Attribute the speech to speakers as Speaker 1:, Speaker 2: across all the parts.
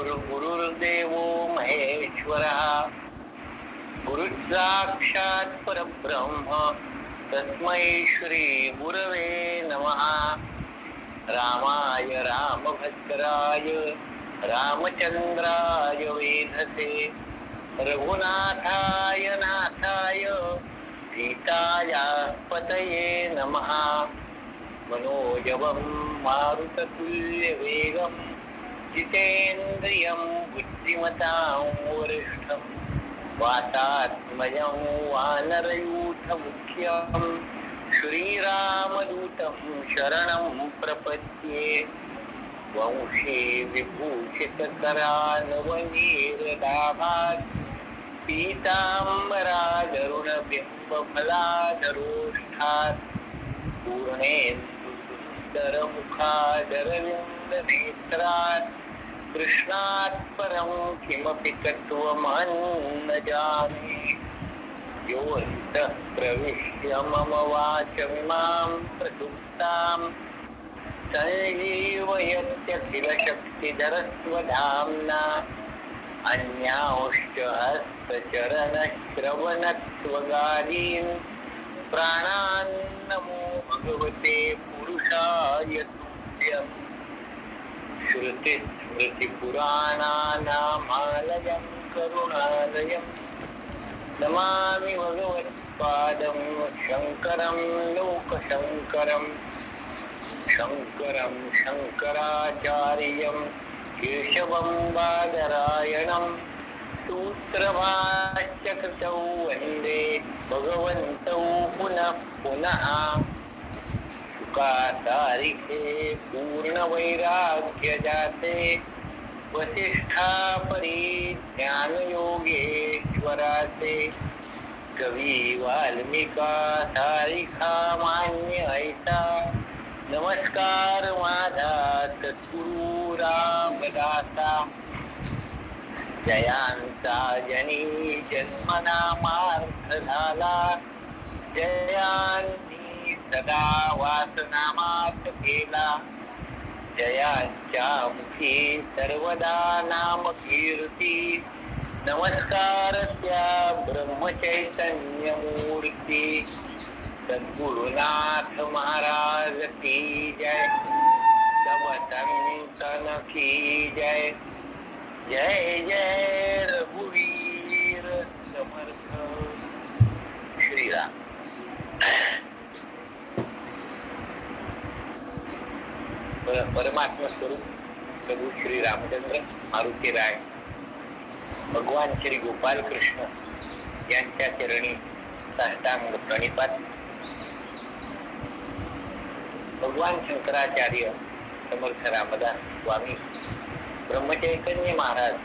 Speaker 1: गुरुर्देव महेश्वरः गुरुसाक्षात् परब्रह्म तस्मै श्री गुरवे नमः. रामाय रामभद्राय रामचंद्राय वेधसे रघुनाथाय नाथाय सीताया पतये नमः. मनोजवं मारुततुल्यवेगं जितेन्द्रियं बुद्धिमतां वरिष्ठं वातात्मजं वानरयूथमुख्यं श्रीरामदूतं शरणं प्रपद्ये. वंशी विभूषितकरानवनीरदाभात् पीताम्बरादरुणबिम्बफलाधरोष्ठात् पूर्णेन्दुसुन्दरमुखादरविन्दनेत्रात् कृष्णात् परं किमपि तत्त्वमहं न जाने. योऽन्तः प्रविश्य मम वाचमिमां प्रसुप्तां संजीवयत्यखिलशक्तिधरस्वधाम्ना. अन्यांश्च हस्तचरणश्रवणत्वगादीन् प्राणान् नमो भगवते पुरुषाय तुभ्यम्. श्रुतिस्मृतिपुराणानामालयं करुणालयं नमामि भगवत्पादं शङ्करं लोकशङ्करम्. शङ्करं शङ्कराचार्यं केशवं बादरायणं सूत्रभाष्यकृतौ वन्दे भगवन्तौ पुनः पुनः. शुकातारिखे पूर्णवैराग्यजाते वसिष्ठापरिज्ञानयोगेश्वराते कवी वाल्मिका तारिखा मान्य ऐसा. नमस्कार माझा सद्गुरु रामदासा. जयांचा जनी जन्मनामार्थ झाला जयांनी सदा वासनामात केला. जयांच्या मुखी सर्वदा नाम कीर्ती. नमस्कार त्या ब्रह्मचैतन्य मूर्ती सद्गुरुनाथ महाराज की जय. समसंतन की जय. जय जय रघुवीर समर्थ. श्रीराम. परमात्मा स्वरूप प्रभू श्री रामचंद्र मारुती राय भगवान श्री गोपाल कृष्ण यांच्या चरणी साष्टांग प्रणिपात. भगवान शंकराचार्य समर्थ रामदास स्वामी ब्रह्मचैतन्य महाराज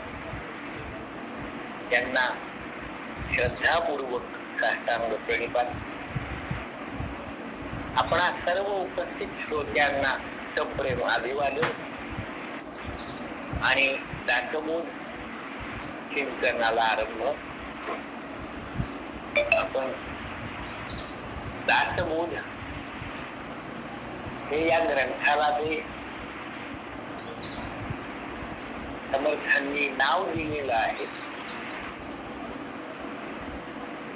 Speaker 1: यांना श्रद्धापूर्वक साष्टांग प्रणिपात. आपणा सर्व उपस्थित श्रोत्यांना सप्रेम अभिवादन आणि दासबोध चिंतनाला आरंभ. आपण दासबोध हे या ग्रंथाला ते समर्थांनी नाव दिलेलं आहे.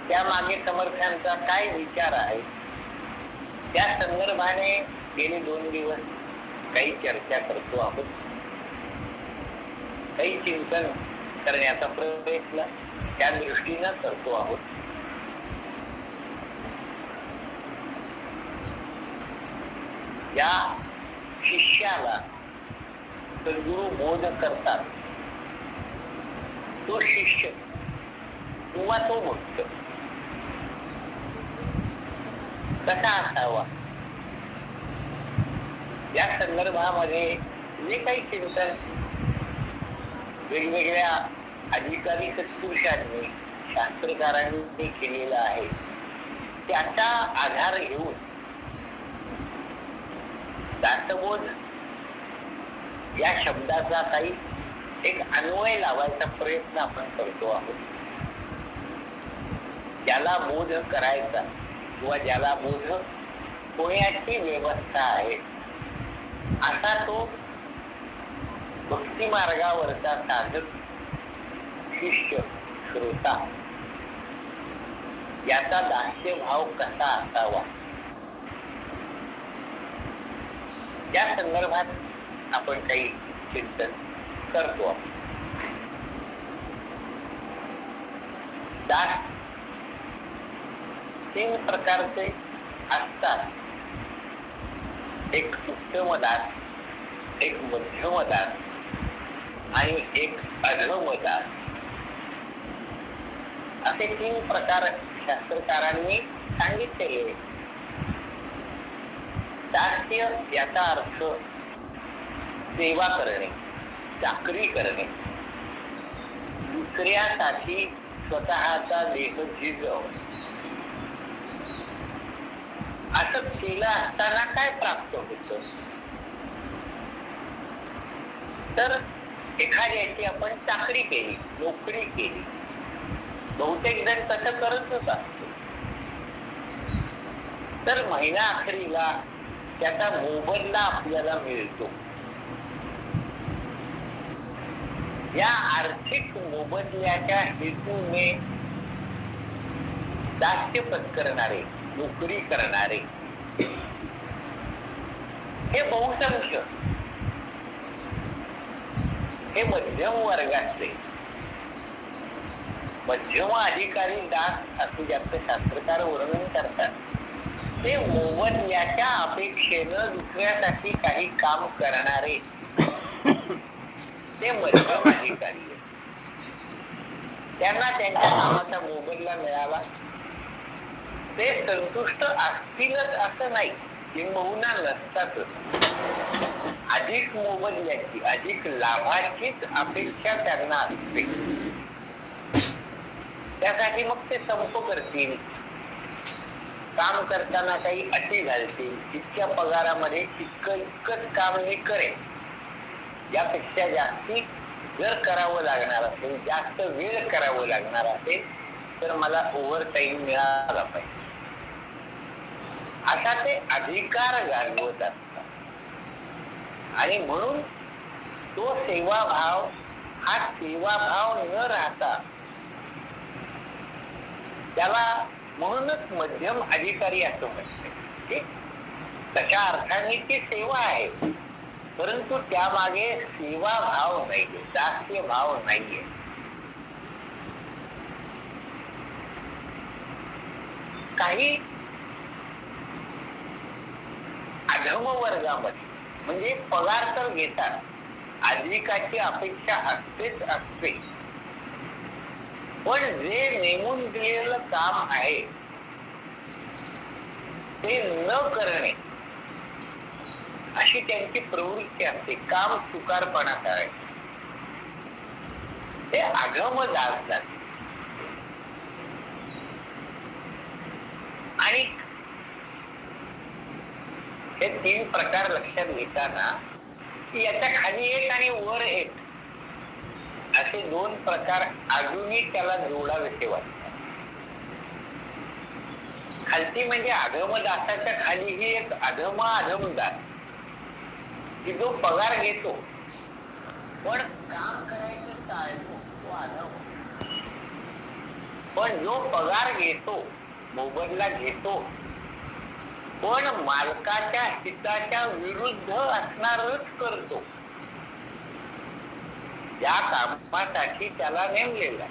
Speaker 1: त्यामागे समर्थांचा काय विचार आहे त्या संदर्भाने गेले 2 दिवस काही चर्चा करतो आहोत. काही चिंतन करण्याचा प्रयत्न त्या दृष्टीनं करतो आहोत. या शिष्याला सद्गुरु बोध करतात. तो शिष्य किंवा तो भक्त कसा असावा या संदर्भामध्ये जे काही चिंतन वेगवेगळ्या अधिकारी सत्पुरुषांनी शास्त्रकारांनी केलेलं आहे त्याचा आधार घेऊन दासबोध या शब्दाचा काही एक अन्वय लावायचा प्रयत्न आपण करतो आहोत. ज्याला बोध करायचा किंवा ज्याला बोध होण्याची व्यवस्था आहे असा तो भक्ती मार्गावरचा साधक, शिष्य, श्रोता याचा दास्यभाव कसा असावा या संदर्भात आपण काही चिंतन करतो. दास 3 प्रकारचे असतात. एक उत्तम दास, एक मध्यम दास आणि एक अधम दास, असे 3 प्रकार शास्त्रकारांनी सांगितलेले. दास्य याचा अर्थ सेवा करणे, चाकरी करणे, दुसऱ्यासाठी स्वतःचा देह झिजवणे. असं केलं असताना काय प्राप्त होतं? तर एखाद्याची आपण चाकरी केली, नोकरी केली, बहुतेक जण तसं करतच असतो. तर महिना अखेरीला त्याचा मोबदला आपल्याला मिळतो. या आर्थिक मोबदल्याच्या हेतूने दास्य पत्करणारे, नोकरी करणारे हे बहुसंख्य, हे मध्यम वर्गाचे. मध्यम अधिकारी दास असं ज्याचं शास्त्रकार वर्णन करतात, ते मोबदल्याच्या अपेक्षेनं दुसऱ्यासाठी काही काम करणारे ते मध्यम अधिकारी आहेत. त्यांना त्यांच्या कामाचा मोबदला मिळाला, ते संतुष्ट असतीलच असं नाही, किंबहुना नसतातच. अधिक मोबदल्याची, अधिक लाभाचीच अपेक्षा त्यांना असते. त्यासाठी मग ते संप करतील, काम करताना काही अटी घालतील, इतक्या पगारामध्ये इतकंच काम मी करेन, यापेक्षा जास्ती जर करावं लागणार असेल, जास्त वेळ करावं लागणार असेल तर मला ओव्हर टाइम मिळाला पाहिजे, असा ते अधिकार गाजवत असतात. आणि म्हणून तो सेवाभाव हा सेवाभाव न राहता त्याला म्हणूनच मध्यम अधिकारी असं म्हणतात. तशा अर्थाने ती सेवा आहे, परंतु त्यामागे सेवाभाव नाहीये, दास्य भाव नाहीये. काही अधम वर्गामध्ये म्हणजे पगार तर घेतात, अधिकाची अपेक्षा असतेच असते, पण जे नेमून दिलेलं काम आहे ते न करणे अशी त्यांची प्रवृत्ती असते. काम चुकारपणा करायचं, ते अधम दास. आणि हे 3 प्रकार लक्षात घेताना याच्या खाली एक आणि वर एक असे 2 प्रकार अजूनही त्याला जोडावेसे वाटतात. खालती म्हणजे अधम दासाच्या खाली ही एक अधम दास, की जो पगार घेतो पण काम करायचं टाळतो, तो अधम. पण जो पगार घेतो, मोबदला घेतो, पण मालकाच्या हिताच्या विरुद्ध असणारच करतो, त्या कामासाठी त्याला नेमलेला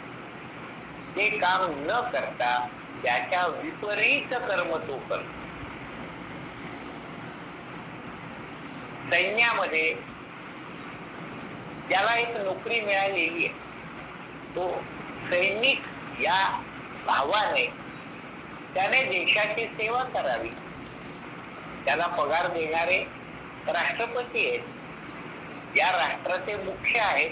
Speaker 1: ते काम न करता त्याच्या विपरीत कर्म तो करतो. सैन्यामध्ये त्याला एक नोकरी मिळालेली आहे, तो सैनिक या भावाने त्याने देशाची सेवा करावी. त्याला पगार देणारे राष्ट्रपती आहेत, या राष्ट्राचे मुख्य आहेत,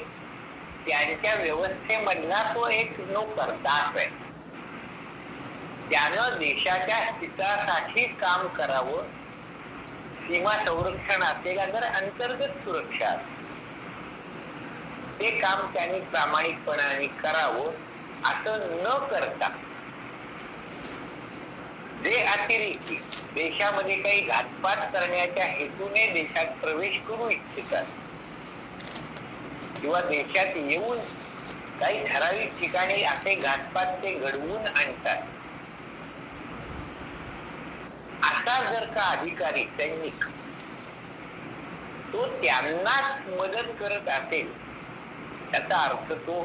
Speaker 1: त्यांच्या व्यवस्थेमधला तो एक नोकर, दास आहे. त्यानं देशाच्या हितासाठी काम करावं, सीमा संरक्षण असेल तर अंतर्गत सुरक्षा, ते काम त्यांनी प्रामाणिकपणाने करावं. असं न करता जे अतिरेकी देशामध्ये काही घातपात करण्याच्या हेतूने देशात प्रवेश करू इच्छितात, किंवा देशात येऊन काही ठराविक ठिकाणी असे घातपात ते घडवून आणतात. असा जर का अधिकारी सैनिक तो त्यांनाच मदत करत असेल, त्याचा अर्थ तो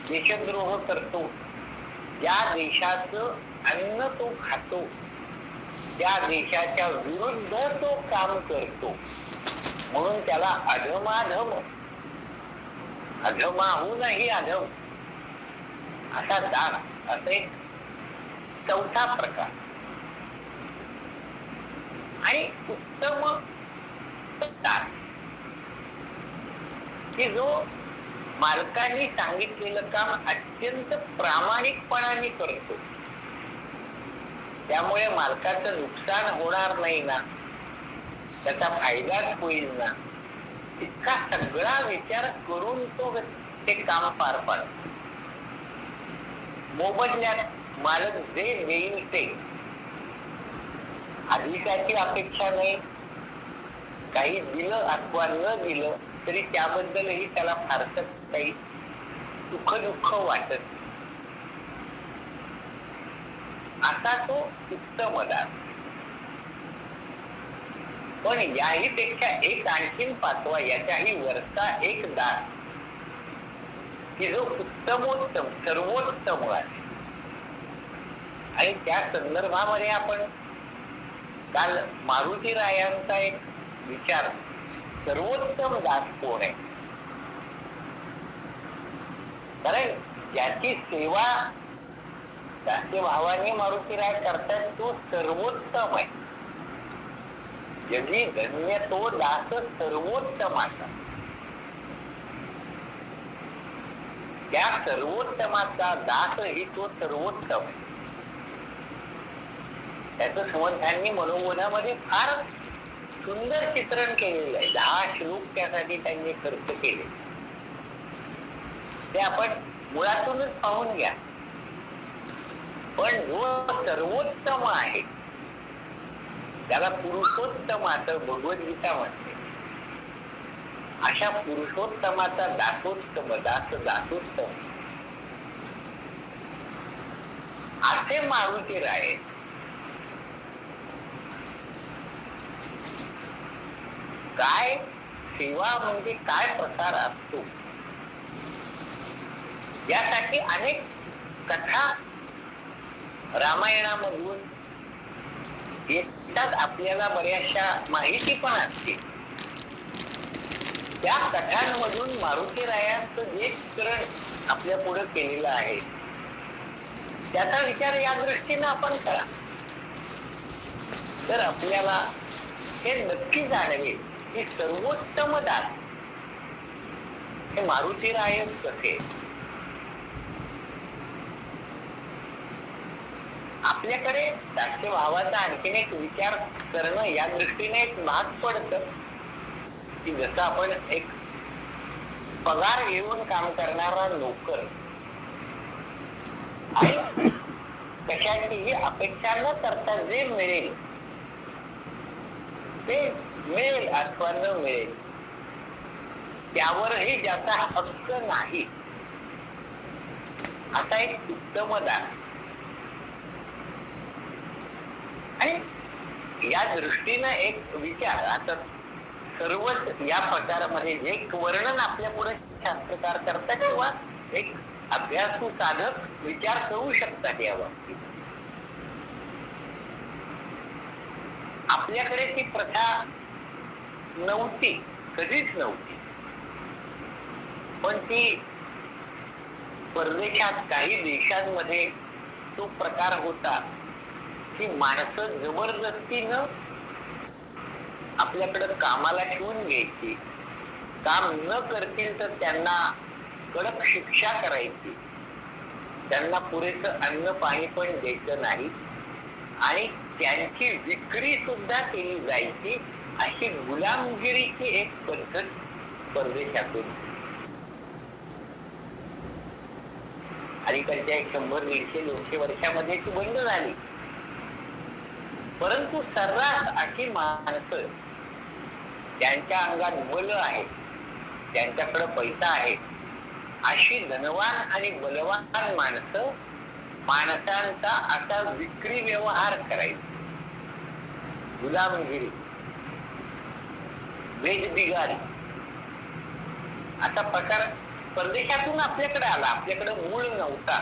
Speaker 1: देशद्रोह करतो. ज्या देशाचं अन्न तो खातो त्या देशाच्या विरुद्ध तो काम करतो, म्हणून त्याला अधमाधम, अधमाहूनही अधम असा दास, असे चौथा प्रकार. आणि उत्तम दास की जो मालकांनी सांगितलेलं काम अत्यंत प्रामाणिकपणाने करतो, त्यामुळे मालकाचं नुकसान होणार नाही ना, त्याचा फायदाच होईल ना, इतका सगळा विचार करून तो ते काम पार पाडतो. मोबदल्यात मालक जे देईल ते, अधिकाची अपेक्षा नाही. काही दिलं अथवा न दिलं तरी त्याबद्दलही त्याला फारसं काही सुख दुःख वाटत, असा तो उत्तम दास. पण याही पेक्षा एक आणखीन पाचवा, याच्याही वरचा एक दास की जो उत्तमोत्तम, सर्वोत्तम आहे. आणि त्या संदर्भामध्ये आपण काल मारुती रायांचा एक विचार, सर्वोत्तम दास कोण आहे, कारण ज्याची सेवा दास्य भावाने मारुती राय करतात तो सर्वोत्तम आहे. यदि धन्य तो दास सर्वोत्तमाचा. त्या सर्वोत्तमाचा दास ही तो सर्वोत्तम आहे. त्याचं समर्थांनी मनोबोधामध्ये फार सुंदर चित्रण केलेलं आहे. 10 श्लोक त्यासाठी त्यांनी खर्च केले. ते आपण मुळातूनच पाहून घ्या. पण जो सर्वोत्तम आहे त्याला पुरुषोत्तम असं भगवद्गीता म्हणते. अशा पुरुषोत्तमाचा दासोत्तम, दासोत्तम असे मारुती राय. काय सेवा म्हणजे काय प्रकार असतो, यासाठी अनेक कथा रामायणामधून येतात, आपल्याला बऱ्याचशा माहिती पण असते. त्या कथांमधून मारुती रायांचं जे चित्रण आपल्या पुढे केलेलं आहे त्याचा विचार या दृष्टीने आपण करा, तर आपल्याला हे नक्की जाणवेल की सर्वोत्तम दास हे मारुती राय कसे. आपल्याकडे दास्य भावाचा आणखीन एक विचार करणं या दृष्टीने एक भाग पडतं की जसं आपण एक पगार घेऊन काम करणारा नोकर आणि कशाचीही अपेक्षा न करता जे मिळेल ते मिळेल अथवा न मिळेल त्यावरही ज्याचा हक्क नाही, असा एक उत्तम दास. आणि या दृष्टीनं एक विचार, आता सर्वच या प्रकारामध्ये जे वर्णन आपल्या पुढे शास्त्रकार करतात किंवा एक अभ्यासू साधक विचार करू शकतात या बाबतीत. आपल्याकडे ती प्रथा नव्हती, कधीच नव्हती, पण ती परदेशात काही देशांमध्ये तो प्रकार होता की माणसं जबरदस्तीनं आपल्याकडे कामाला ठेवून घ्यायची, काम न करतील तर त्यांना कडक शिक्षा करायची, त्यांना पुरेसं अन्न पाणी पण द्यायचं नाही आणि त्यांची विक्री सुद्धा केली जायची. अशी गुलामगिरीची एक पद्धत परदेशातून अलीकडच्या 100-150 वर्षामध्ये ती बंद झाली. परंतु सर्रास अशी माणसं त्यांच्या अंगात बल आहे ज्यांच्याकडे पैसा आहे अशी धनवान आणि बलवान माणसं माणसांचा असा विक्री व्यवहार करायचा, गुलामगिरी, वेशबिगारी असा प्रकार परदेशातून आपल्याकडे आला. आपल्याकडे मूळ नव्हता.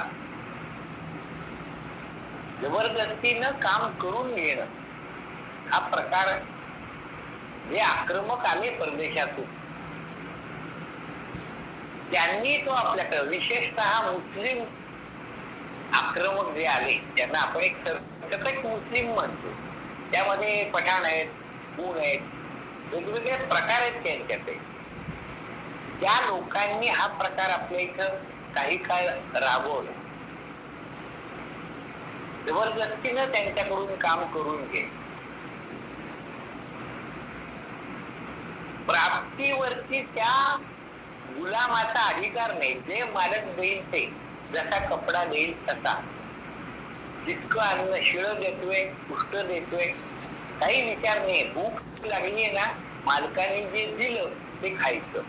Speaker 1: जबरदस्तीनं काम करून घेणं हा प्रकार जे आक्रमक आले परदेशातून त्यांनी तो आपल्याकडे, विशेषतः मुस्लिम आक्रमक जे आले त्यांना आपण एक सकट मुस्लिम म्हणतो. त्यामध्ये पठाण आहेत, खून आहेत, वेगवेगळे प्रकार आहेत त्यांच्याकडे. त्या लोकांनी हा प्रकार आपल्या इथं काही काळ राबवला. जबरदस्तीनं त्यांच्याकडून काम करून घे. प्राप्तीवरती त्या गुलामाचा अधिकार नाही. जे मालक देईल ते, जसा कपडा देईल तसा, जितकं अन्न शिळं देतोय, पुष्ट देतोय, काही विचार नाही. भूक लागली ना, मालकाने जे दिलं ते खायचं,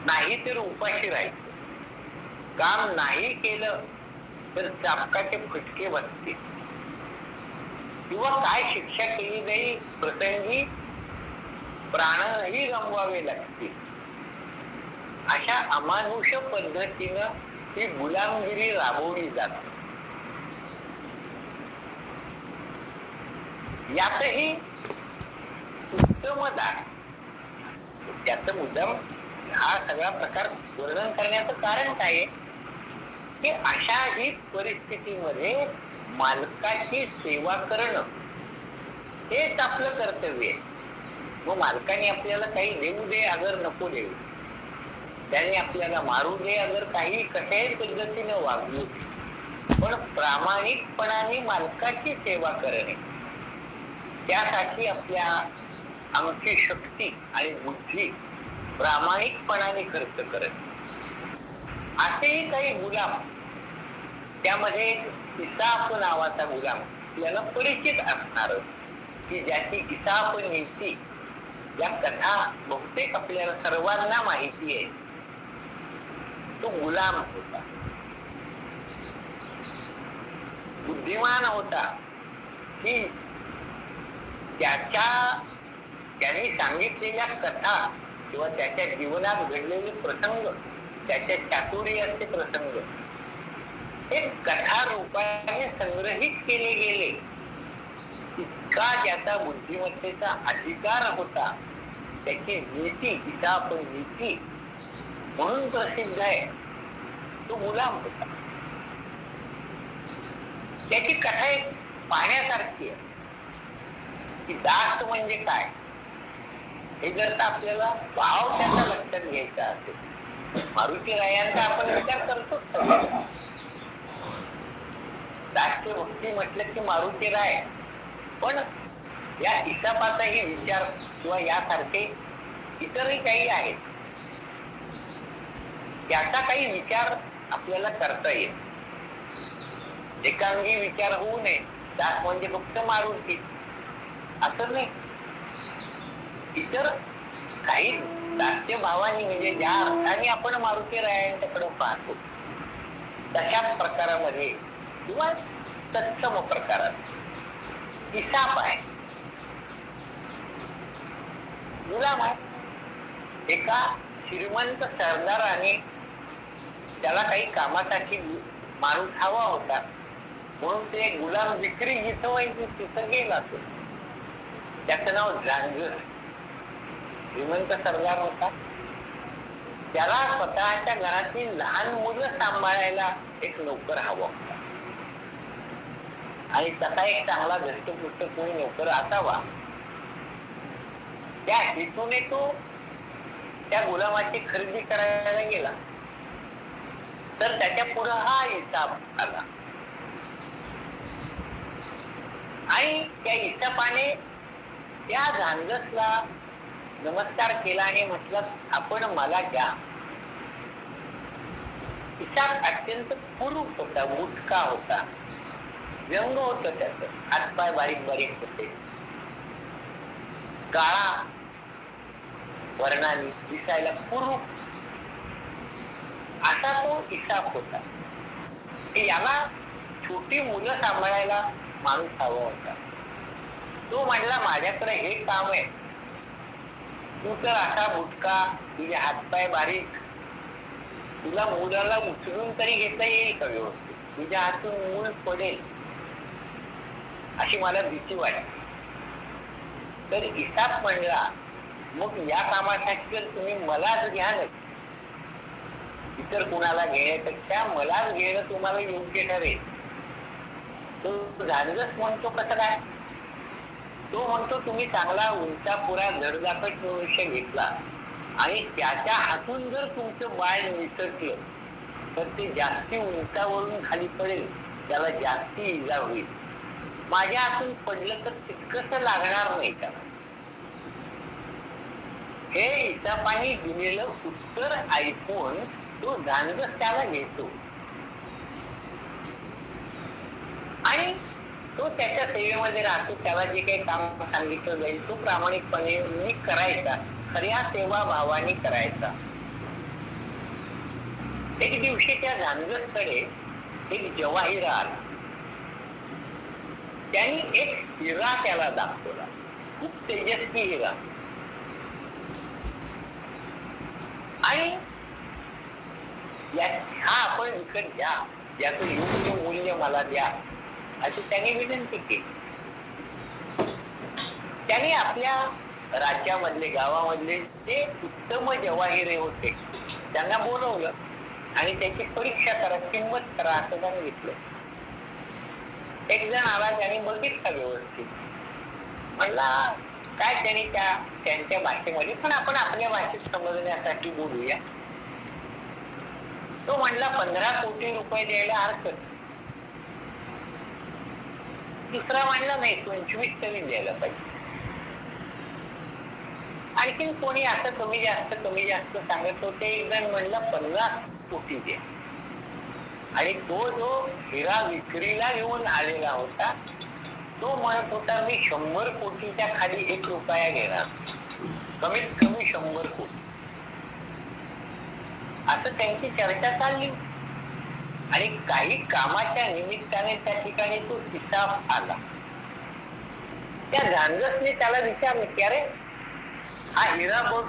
Speaker 1: नाही तर उपाशी राहायचं. काम नाही केलं तर चापकाचे फटके बसतील किंवा काय शिक्षा केली जाईल, प्रसंगी प्राणही गमवावे लागतील. अशा अमानुष पद्धतीनं ही गुलामगिरी राबवली जाते. यातही उत्तमदार, त्याचं मुद्दाम हा सगळा प्रकार वर्णन करण्याचं कारण काय आहे की अशाही परिस्थितीमध्ये मालकाची सेवा करणं हेच आपलं कर्तव्य आहे. मग मालकाने आपल्याला काही देऊ दे अगर नको देऊ, त्याने आपल्याला मारू दे अगर काही कशाही पद्धतीनं वागू दे, पण प्रामाणिकपणाने मालकाची सेवा करणे, त्यासाठी आपल्या आमची शक्ती आणि बुद्धी प्रामाणिकपणाने खर्च करत. असेही काही गुलाम, त्यामध्ये इसाफ नावाचा गुलाम आपल्याला परिचित असणार, की ज्याची इसाफ नीती या कथा बहुतेक आपल्याला सर्वांना माहिती आहे. तो गुलाम होता, बुद्धिमान होता, की त्याने सांगितलेल्या कथा किंवा त्याच्या जीवनात घडलेले प्रसंग, त्याच्या चातुर्याचे प्रसंग हे कथा रूपाने संग्रहित केले गेले. इतका त्याचा बुद्धिमत्तेचा अधिकार होता. त्याची नीती, इसाफ नीती म्हणून प्रसिद्ध आहे. तो गुलाम होता. त्याची कथा एक पाहण्यासारखी आहे की दास म्हणजे काय, हे जर का आपल्याला भाव त्याचा लक्षात घ्यायचा असेल. मारुती रायांचा आपण विचार करतोच. दास्य भक्ती म्हटलं की मारुती राय, पण या इसापाचाही विचार किंवा यासारखे इतरही काही आहेत, त्याचा काही विचार आपल्याला करता येईल. एकांगी विचार होऊ नये. दास म्हणजे फक्त मारुती असं नाही. इतर काही दास्य भावानी, म्हणजे ज्या अर्थाने आपण मारुती रायांच्याकडे पाहतो तशाच प्रकारामध्ये किंवा तत्सम प्रकारात इसाप आहे, गुलाम आहे. एका श्रीमंत सरदाराने त्याला काही कामासाठी माणूस हवा होता, म्हणून ते गुलाम विक्री जिथं व्हायची तिथं गेला. तो त्याचं नाव झांझर. श्रीमंत सरदार होता. त्याला स्वतःच्या घरातील लहान मुलं सांभाळायला एक नोकर हवा होता आणि तसा एक चांगला धष्टपुष्ट कोणी नोकर असावा. त्या हेतूने तो त्या गुलामाची खरेदी करायला गेला. तर त्याच्या पुढे हा हिसाब आला आणि त्या हिसाबाने त्या झांझसला नमस्कार केला आणि म्हटलं, आपण मला द्या. हिसाब अत्यंत कुरूप होता, मुटका होता, व्यंग होत. त्याच हातपाय बारीक बारीक होते, काळा वर्णाने दिसायला पूर्व असा तो इसाप होता. याला छोटी मुलं सांभाळायला माणूस हवा होता. तो म्हणला माझ्याकडे हे काम आहे, तू तर असा बुटका, तुझे हातपाय बारीक, तुला मुलाला उचलून तरी घेता येईल का व्यवस्थित, तुझ्या हातून मूल पडेल अशी मला भीती वाटते. तर इसाप म्हणला मग या कामासाठी जर तुम्ही मलाच घ्या ना, इतर कुणाला घेण्यापेक्षा मलाच घेणं तुम्हाला योग्य ठरेल. तो झांजस म्हणतो कसं काय? तो म्हणतो तुम्ही चांगला उंचापुरा धडधाकट मनुष्य घेतला आणि त्याच्या हातून जर तुमचं बाळ निसटलं तर ते जास्ती उंचावरून खाली पडेल, त्याला जास्ती इजा होईल. माझ्या हातून पडलं तर तितकंसं लागणार नाही का? हे इसापाने दिलेलं उत्तर ऐकून तो झांजस त्याला घेतो आणि तो त्याच्या सेवेमध्ये राहतो. त्याला जे काही काम सांगितलं जाईल तो प्रामाणिकपणे करायचा, खऱ्या सेवा भावाने करायचा. एक दिवशी त्या झांजसकडे एक जवाहिरा आला. त्यांनी एक हिरा त्याला दाखवला, खूप तेजस्वी हिरा, आणि हा आपण विकत घ्या, याचं योग्य मूल्य मला द्या अशी त्यांनी विनंती केली. त्यांनी आपल्या राज्यामधले, गावामधले जे उत्तम जवाहिरे होते त्यांना बोलवलं आणि त्याची परीक्षा करा, किंमत करा असं सांगितलं. एक जण आला, त्याने बघितला व्यवस्थित, म्हणला काय, त्यांनी त्यांच्या भाषेमध्ये, पण आपण आपल्या भाषेत समजण्यासाठी बोलूया. तो म्हणला 15 कोटी रुपये द्यायला हरकत. दुसरा म्हणला नाही, 25 तरी द्यायला पाहिजे. आणखीन कोणी असं कमी जास्त सांगत होते. एक जण म्हणला 50 कोटी द्या. आणि तो जो हिरा विक्रीला घेऊन आलेला होता तो म्हणत होता मी 100 कोटीच्या खाली 1 रुपया घेणार, कमीत कमी 100 कोटी. असं त्यांची चर्चा चालली आणि काही कामाच्या निमित्ताने त्या ठिकाणी तो इसाप आला. त्या झांजसने त्याला विचारलं की अरे हा हिरा बघ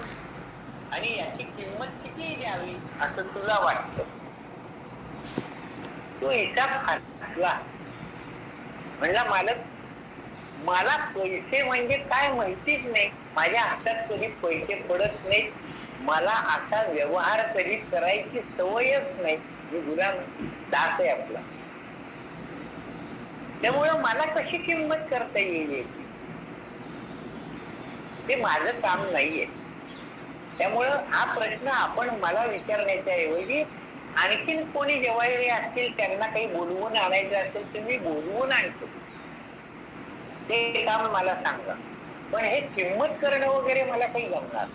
Speaker 1: आणि याची किंमत किती द्यावी असं तुला वाटतं? तो इसाप हसला, म्हणला मालक, मला पैसे म्हणजे काय माहितीच नाही, माझ्या हातात कधी पैसे पडत नाहीत, मला असा व्यवहार कधी करायची सवयच नाही, मी गुलाम दास आहे आपला, त्यामुळं मला कशी किंमत करता येईल? ते माझं काम नाहीये. त्यामुळं हा प्रश्न आपण मला विचारण्याच्या ऐवजी आणखीन कोणी जवाहिरे असतील त्यांना काही बोलवून आणायचं असेल तर मी बोलवून आणतो, ते काम मला सांगा, पण हे किंमत करणं वगैरे मला काही जमणार.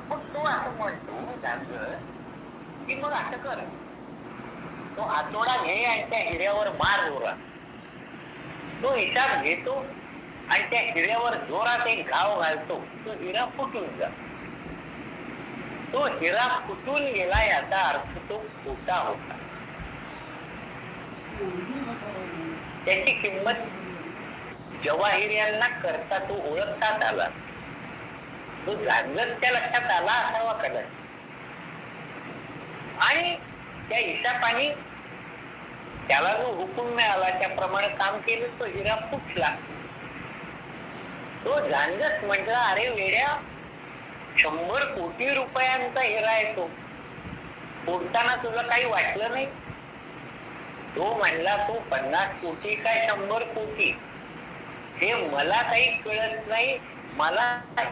Speaker 1: मग तो असं म्हणतो की मग असं कर, तो हातोडा घे आणि त्या हिऱ्यावर मार जोरात. तो हिसाब घेतो आणि त्या हिऱ्यावर जोरात एक घाव घालतो, तो हिरा फुटून जातो. तो हिरा फुटून गेला याचा अर्थ तो खोटा होता. त्याची किंमत जवाहिऱ्यांना करता तो ओळखतात आला. तो झांजसच्या लक्षात आला असावा कदाचित, आणि त्या हिसाबाने त्याला जो हुकूम मिळाला त्याप्रमाणे काम केलं, तो हिरा फुटला. तो झांजस म्हटला अरे वेड्या, 100 कोटी रुपयांचा हिरा आहे तो, फुटताना तुला काही वाटलं नाही? तो म्हणला तो 50 कोटी काय 100 कोटी हे मला काही कळत नाही, मला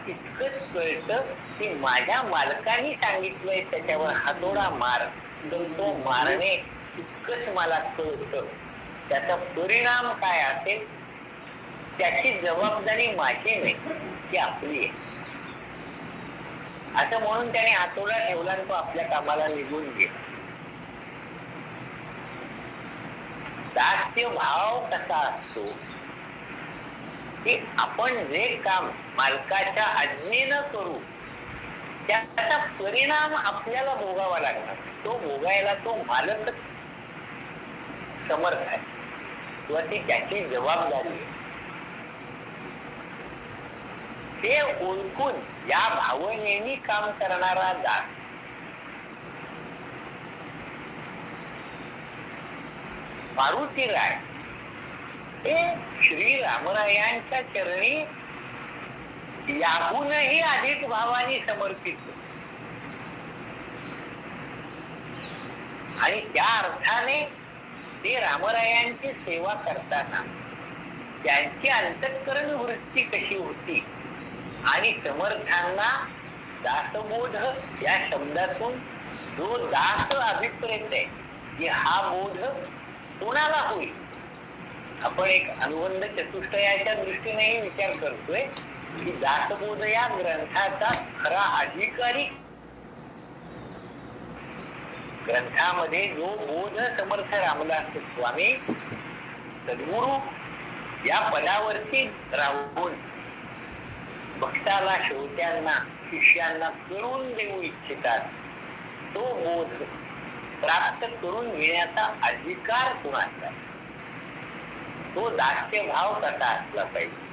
Speaker 1: इतकंच कळतं की माझ्या मालकाने सांगितलंय त्याच्यावर हातोडा मार, तर तो मारणे इतकंच मला कळतं. त्याचा परिणाम काय असेल त्याची जबाबदारी माझी नाही, ती आपली आहे. असं म्हणून त्याने हातोडा ठेवला आणि तो आपल्या कामाला निघून गेला. दास्य भाव कसा असतो की आपण जे काम मालकाच्या आज्ञेनं करू त्याचा परिणाम आपल्याला भोगावा लागणार. तो भोगायला तो मालकच समर्थ आहे किंवा ती त्याची जबाबदारी आहे. ते ओळखून या भावनेने काम करणारा दास मारुती राय हे श्री रामरायांच्या चरणी याहूनही अधिक भावाने समर्पित होते. आणि त्या अर्थाने ते रामरायांची सेवा करताना त्यांची अंतःकरण वृत्ती कशी होती आणि समर्थांना दासबोध या शब्दातून जो दास अभिप्रेत आहे की हा बोध कोणाला होईल. आपण एक अनुबंध चतुष्टयाच्या दृष्टीनेही विचार करतोय की दासबोध या ग्रंथाचा खरा अधिकारी ग्रंथामध्ये जो बोध समर्थ रामदास स्वामी सद्गुरु या पदावरती राहून भक्ताला श्रोत्यांना शिष्यांना करून देऊ इच्छितात तो बोध प्राप्त करून घेण्याचा अधिकार कुणाचा, तो दास्य भाव कसा असला पाहिजे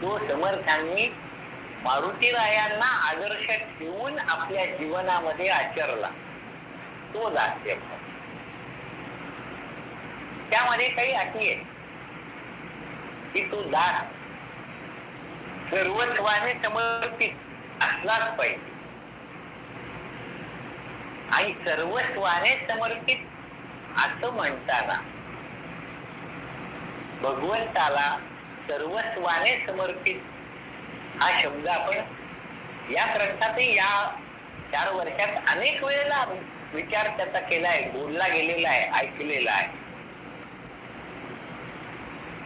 Speaker 1: तो समर्थांनी मारुतीरायांना आदर्श ठेवून आपल्या जीवनामध्ये आचरला. तो दास्य भाव त्यामध्ये काही अटी आहेत की तो दास सर्वस्वाने समर्पित असलाच पाहिजे. आणि सर्वस्वाने समर्पित असं म्हणताना भगवंताला सर्वस्वाने समर्पित हा शब्द आपण या ग्रंथातही या 4 वर्षात अनेक वेळेला विचार त्याचा केलाय, बोलला गेलेला आहे, ऐकलेला आहे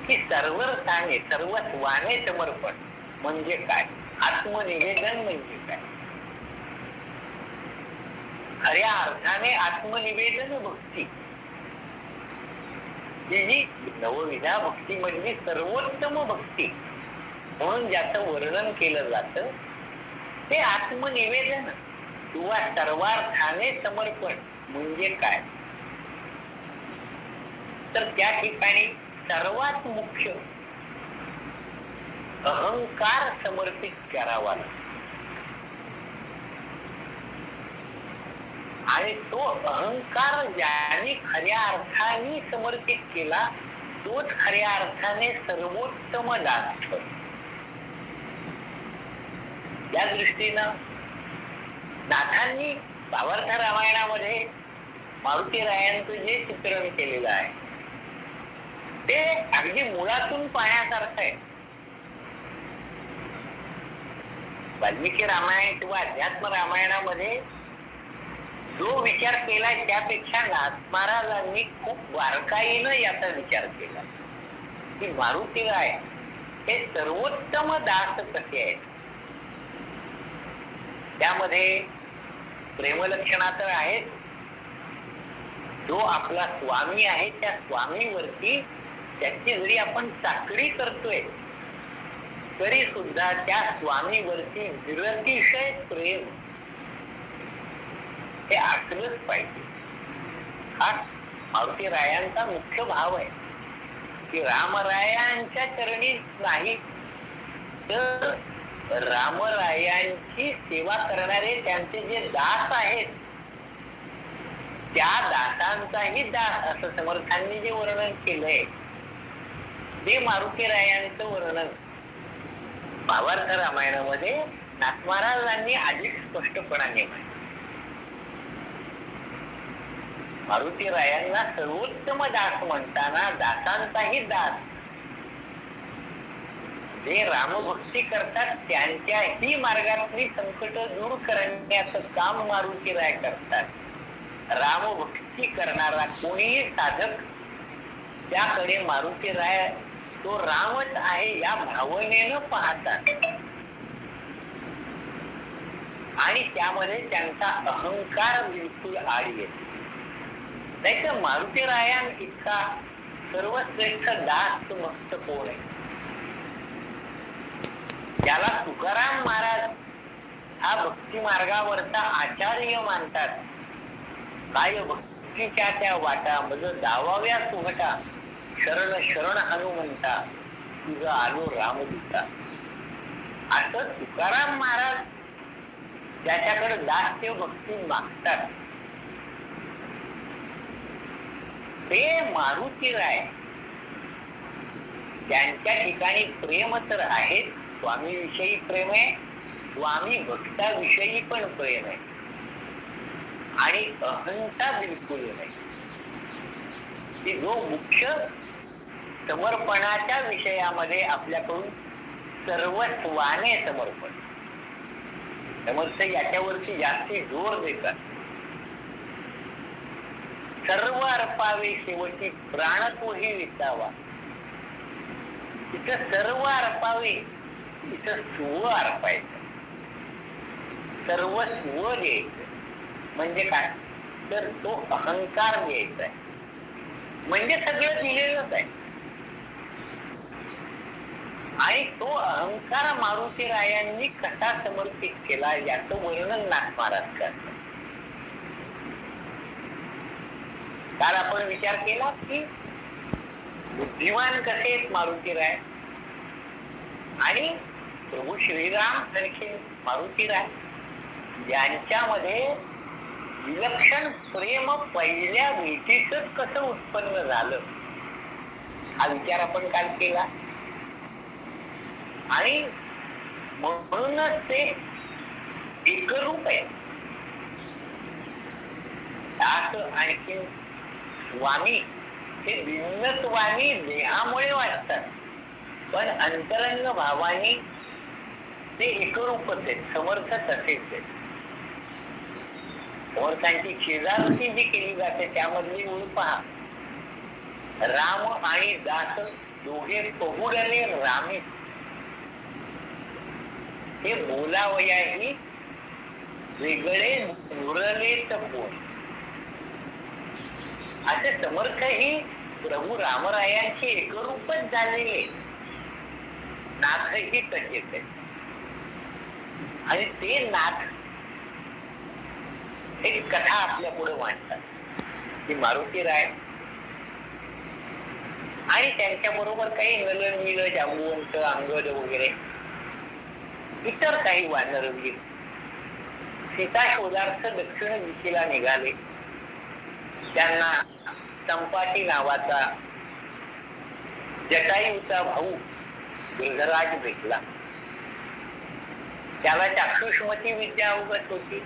Speaker 1: की सर्वर्थाने सर्वस्वाने समर्पण म्हणजे काय, आत्मनिवेदन म्हणजे काय. खऱ्या अर्थाने आत्मनिवेदन भक्ती ही जी नवविधा भक्ती मधली सर्वोत्तम भक्ती म्हणून ज्याचं वर्णन केलं जातं ते आत्मनिवेदन किंवा सर्वार्थाने समर्पण म्हणजे काय. तर त्या ठिकाणी सर्वात मुख्य अहंकार समर्पित करावा आणि तो अहंकार ज्याने खऱ्या अर्थाने समर्पित केला तोच खऱ्या अर्थाने सर्वोत्तम दास. या दृष्टीनं नाथांनी भावार्थ रामायणामध्ये मारुतीरायांचं जे चित्रण केलेलं आहे ते अगदी मुळातून पाहण्यासारखं आहे. वाल्मिकी रामायण किंवा अध्यात्म रामायणामध्ये जो विचार केलाय त्यापेक्षा नाथ महाराजांनी खूप बारकाईनं याचा विचार केला की मारुतीराय हे सर्वोत्तम दास कसे आहेत. त्यामध्ये प्रेमलक्षणा तर आहेत. जो आपला स्वामी आहे त्या स्वामीवरती त्याची जरी आपण चाकरी करतोय तरी सुद्धा त्या स्वामीवरती निरतिशय प्रेम हे असलंच पाहिजे. हा मारुतीरायांचा मुख्य भाव आहे की रामरायांच्या चरणी नाही तर रामरायांची सेवा करणारे त्यांचे जे दास आहेत त्या दासांचाही दास असं समर्थांनी जे वर्णन केलंय ते मारुतीरायांचं वर्णन भावार्थ रामायणामध्ये नाथ महाराजांनी अधिक स्पष्टपणाने मांडले. मारुतीरायांना सर्वोत्तम दास म्हणताना दासांचाही दास जे रामभक्ती करतात त्यांच्याही मार्गातली संकट दूर करण्याचं काम मारुतीराय करतात. रामभक्ती करणारा कोणीही साधक त्याकडे मारुतीराय तो रामच आहे या भावनेनं पाहतात आणि त्यामध्ये त्यांचा अहंकार बिलकुल आड येतो. नाहीतर मारुतीरायां इतका सर्वश्रेष्ठ दास भक्त कोण आहे? ज्याला तुकाराम महाराज हा भक्ती मार्गावरचा आचार्य मानतात. काय भक्तीच्या त्या वाटा मज दावाव्या सुघटा, शरण शरण हनुमंता तुझा आलो रामदूता. असं तुकाराम महाराज त्याच्याकडे दास्य भक्ती मागतात. ते मारुतीराय त्यांच्या ठिकाणी प्रेम तर आहे, स्वामी विषयी प्रेम आहे, स्वामी भक्ताविषयी पण प्रेम आहे आणि अहंता बिलकुल नाही. की जो मुख्य समर्पणाच्या विषयामध्ये आपल्याकडून सर्वस्वाने समर्पण, समर्थ याच्यावरती जास्ती जोर देतात. सर्व अर्पावे शेवटी प्राण तोही विसावा. तिथं सर्व अर्पावे, तिथं स्व अर्पायचं, सर्व स्व द्यायचं. म्हणजे काय? तर तो अहंकार द्यायचा आहे, म्हणजे सगळं दिलेलंच आहे. आणि तो अहंकार मारुतीरायांनी कसा समर्पित केला याचं वर्णन नाथ महाराज करतात. काल आपण विचार केला की बुद्धिमान कसे आहेत मारुतीराय आणि प्रभू श्रीराम सारखे मारुतीराय, यांच्यामध्ये विलक्षण प्रेम पहिल्या भेटीतच कसं उत्पन्न झालं हा विचार आपण काल केला. आणि म्हणूनच ते एकरूप आहे. आणखी स्वामी हे भिन्नत्वानी देहामुळे वाटतात, पण अंतरंग भावानी ते एकरूपच आहेत. समर्थ तसेच आहेत. समर्थांची शेजारती जी केली जाते त्यामधली ओळ पहा. राम आणि दास दोघे पहुडले रामे, हे बोलावयाही वेगळे मुरले तपोन. असे समर्थ ही प्रभू रामरायांची एकरूपच झालेले नाथही तसेच आहे. आणि ते नाथ एक कथा आपल्या पुढे मांडतात की मारुतीराय आणि त्यांच्या बरोबर काही नल नील जांबुवंत अंगद वगैरे इतर काही वानरवीर सीता शोधार्थ दक्षिण दिशेला निघाले. त्यांना संपाटी नावाचा जटायूचा भाऊ गृधराज भेटला. त्याला चाक्षुषमती विद्या अवगत होती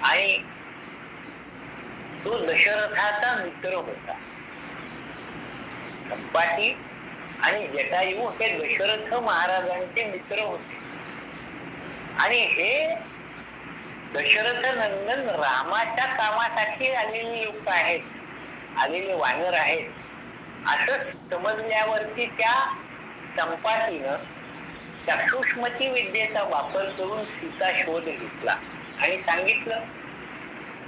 Speaker 1: आणि तो दशरथाचा मित्र होता. संपाटी आणि जटायू हे दशरथ महाराजांचे मित्र होते आणि हे दशरथ नंदन रामाच्या कामासाठी आलेले लोक आहेत, आलेले वानर आहेत असं समजल्यावरती त्या संपाटीनं चाक्षुषमती विद्येचा वापर करून सीता शोध घेतला आणि सांगितलं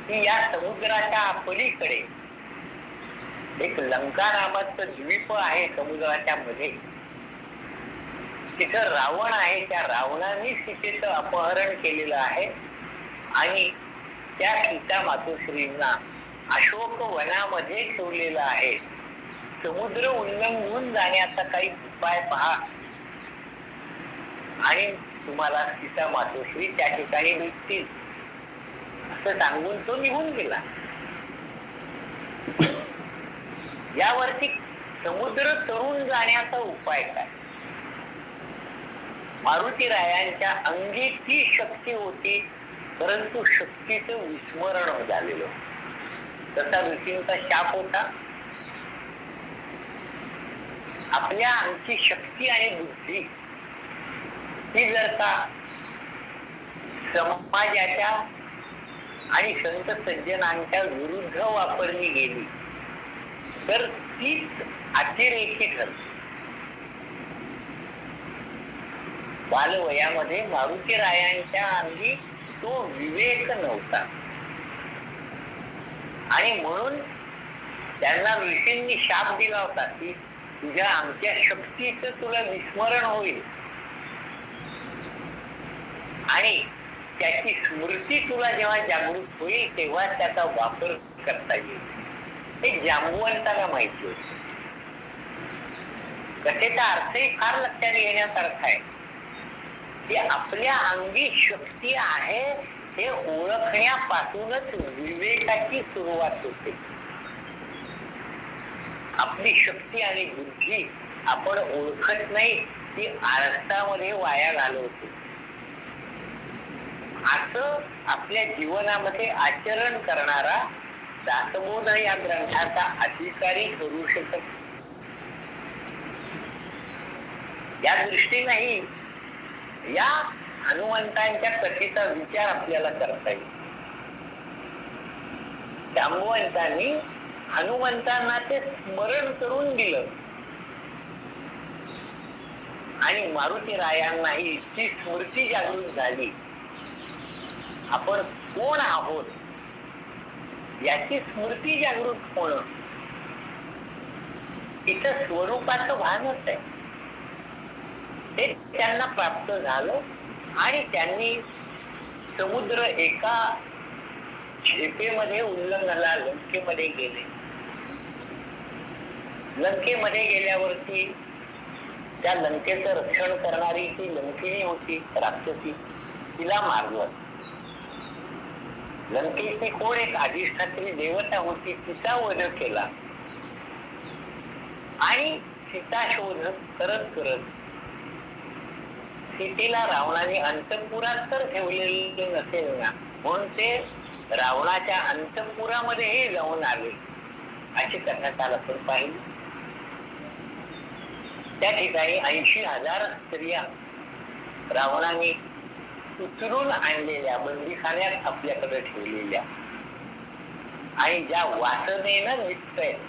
Speaker 1: की या समुद्राच्या पलीकडे एक लंका नावाचं द्वीप आहे समुद्राच्या मध्ये. तिथं रावण आहे, त्या रावणाने सीतेचं अपहरण केलेलं आहे आणि त्या सीता मातोश्रींना अशोक वनामध्ये ठेवलेलं आहे. समुद्र उल्लंघून जाण्याचा काही उपाय पहा आणि तुम्हाला सीता मातोश्री त्या ठिकाणी भेटतील असं सांगून तो निघून गेला. यावरती समुद्र तरुण जाण्याचा उपाय काय? मारुतीरायांच्या अंगी ती शक्ती होती, परंतु शक्तीचं विस्मरण झालेलं. तसा ऋषींचा शाप होता. आपल्या आमची शक्ती आणि बुद्धी ही जर का समाजाच्या आणि संत सज्जनांच्या विरुद्ध वापरली गेली तर तीच अतिरेकी ठरते. बालवयामध्ये मारुतीरायांच्या अंगी तो विवेक नव्हता आणि म्हणून त्यांना ऋषींनी शाप दिला होता की तुझ्या आमच्या शक्तीचं तुला विस्मरण होईल आणि त्याची स्मृती तुला जेव्हा जागृत होईल तेव्हा त्याचा वापर करता येईल. हे जांबुवंताला माहिती होत. कथेचा अर्थही फार लक्षात घेण्यासारखा आहे की आपल्या अंगी शक्ती आहे हे ओळखण्यापासूनच विवेकाची सुरुवात होते. आपली शक्ती आणि बुद्धी आपण ओळखत नाही, ती आळसामध्ये वाया घालवतो. असं आपल्या जीवनामध्ये आचरण करणारा दासबोध या ग्रंथाचा अधिकारी ठरू शकत. या दृष्टीनेही या हनुमंतांच्या कथेचा विचार आपल्याला करता येईल. जांबुवंतांनी हनुमंतांना ते स्मरण करून दिलं आणि मारुतीरायांनाही ती स्मृती जागृत झाली. आपण कोण आहोत याची स्मृती जागृत होणं इथं स्वरूपाचं भानच आहे. हे त्यांना प्राप्त झालं आणि त्यांनी समुद्र एका झेपेमध्ये उल्लंघनला लंकेमध्ये गेले. लंकेमध्ये गेल्यावरती त्या लंकेचं रक्षण करणारी ती लंकिनी होती, राक्षसी, तिला मारलं. लंकेची कोण एक अधिष्ठात्री देवता होती, तिचा वध केला आणि सीता शोध करत करत सीतेला रावणाने अंतःपुरात तर ठेवलेले नसेल ना, म्हणून ते रावणाच्या अंतःपुरामध्येही जाऊन आले अशी कथा काल आपण पाहिली. त्या ठिकाणी 80,000 स्त्रिया रावणाने उचलून आणलेल्या, बंदीखान्यात आपल्याकडे ठेवलेल्या आणि ज्या वासनेनं निघत आहेत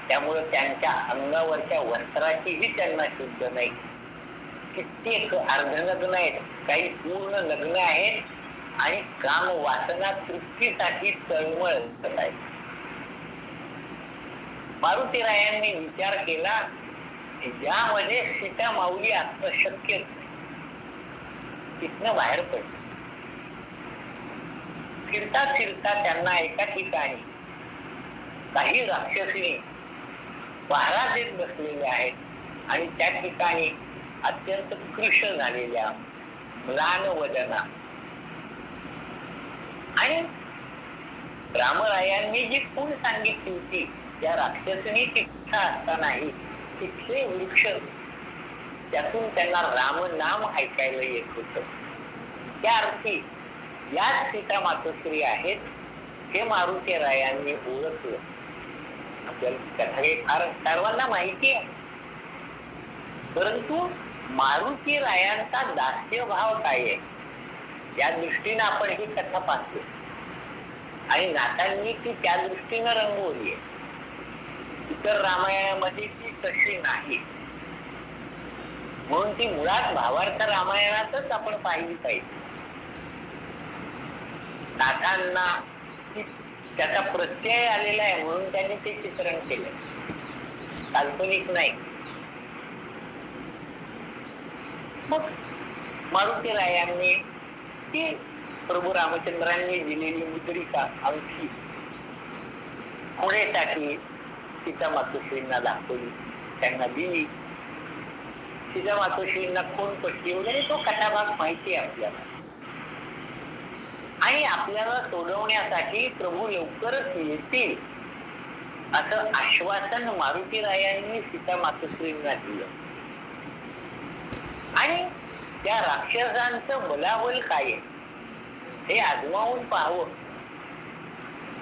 Speaker 1: त्यामुळे त्यांच्या अंगावरच्या वस्त्राचीही त्यांना शुद्ध नाही. कित्येक अर्धनग्न आहेत, काही पूर्ण नग्न आहेत आणि काम वासना तृप्तीसाठी तळमळत आहेत. मारुतीरायांनी विचार केला ज्यामध्ये सीता माऊली असणं शक्य, तिथनं बाहेर पडलं. फिरता फिरता त्यांना एका ठिकाणी काही राक्षसीने पहारा देत बसलेल्या आहेत आणि त्या ठिकाणी अत्यंत कृश झालेल्या म्लानवदना आणि रामरायांनी जी खूण सांगितली होती त्या राक्षसीने तिथं असतानाही तिथले वृक्ष त्यातून त्यांना राम नाम ऐकायला येत होत. त्या अर्थी या सीता मातोश्री आहेत हे मारुतीरायांनी ओळखलं. आपल्याला कथा फार सर्वांना माहिती आहे, परंतु मारुतीरायांचा दास्यभाव काय आहे या दृष्टीनं आपण ही कथा पाहतो आणि नाथांनी ती त्या दृष्टीनं रंगवली आहे. इतर रामायणामध्ये ती तशी नाही, म्हणून ती मुळात भावार्थ रामायणातच आपण पाहिली पाहिजे. नाथांना त्याचा प्रत्यय आलेला आहे म्हणून त्यांनी ते चित्रण केलं, काल्पनिक नाही. मग मारुतीरायांनी ती प्रभू रामचंद्रांनी दिलेली मुद्रिका अंगठी पुढेसाठी सीता मातोश्रींना दाखवली, त्यांना दिली. सीता मातोश्रींना कोण पटली वगैरे तो कथाभाग माहिती आहे आपल्याला. आणि आपल्याला सोडवण्यासाठी प्रभू लवकरच येतील असं आश्वासन मारुतीरायांनी सीता मातोश्रींना दिलं. आणि त्या राक्षसांचं बलाबल काय हे आजमावून पाहावं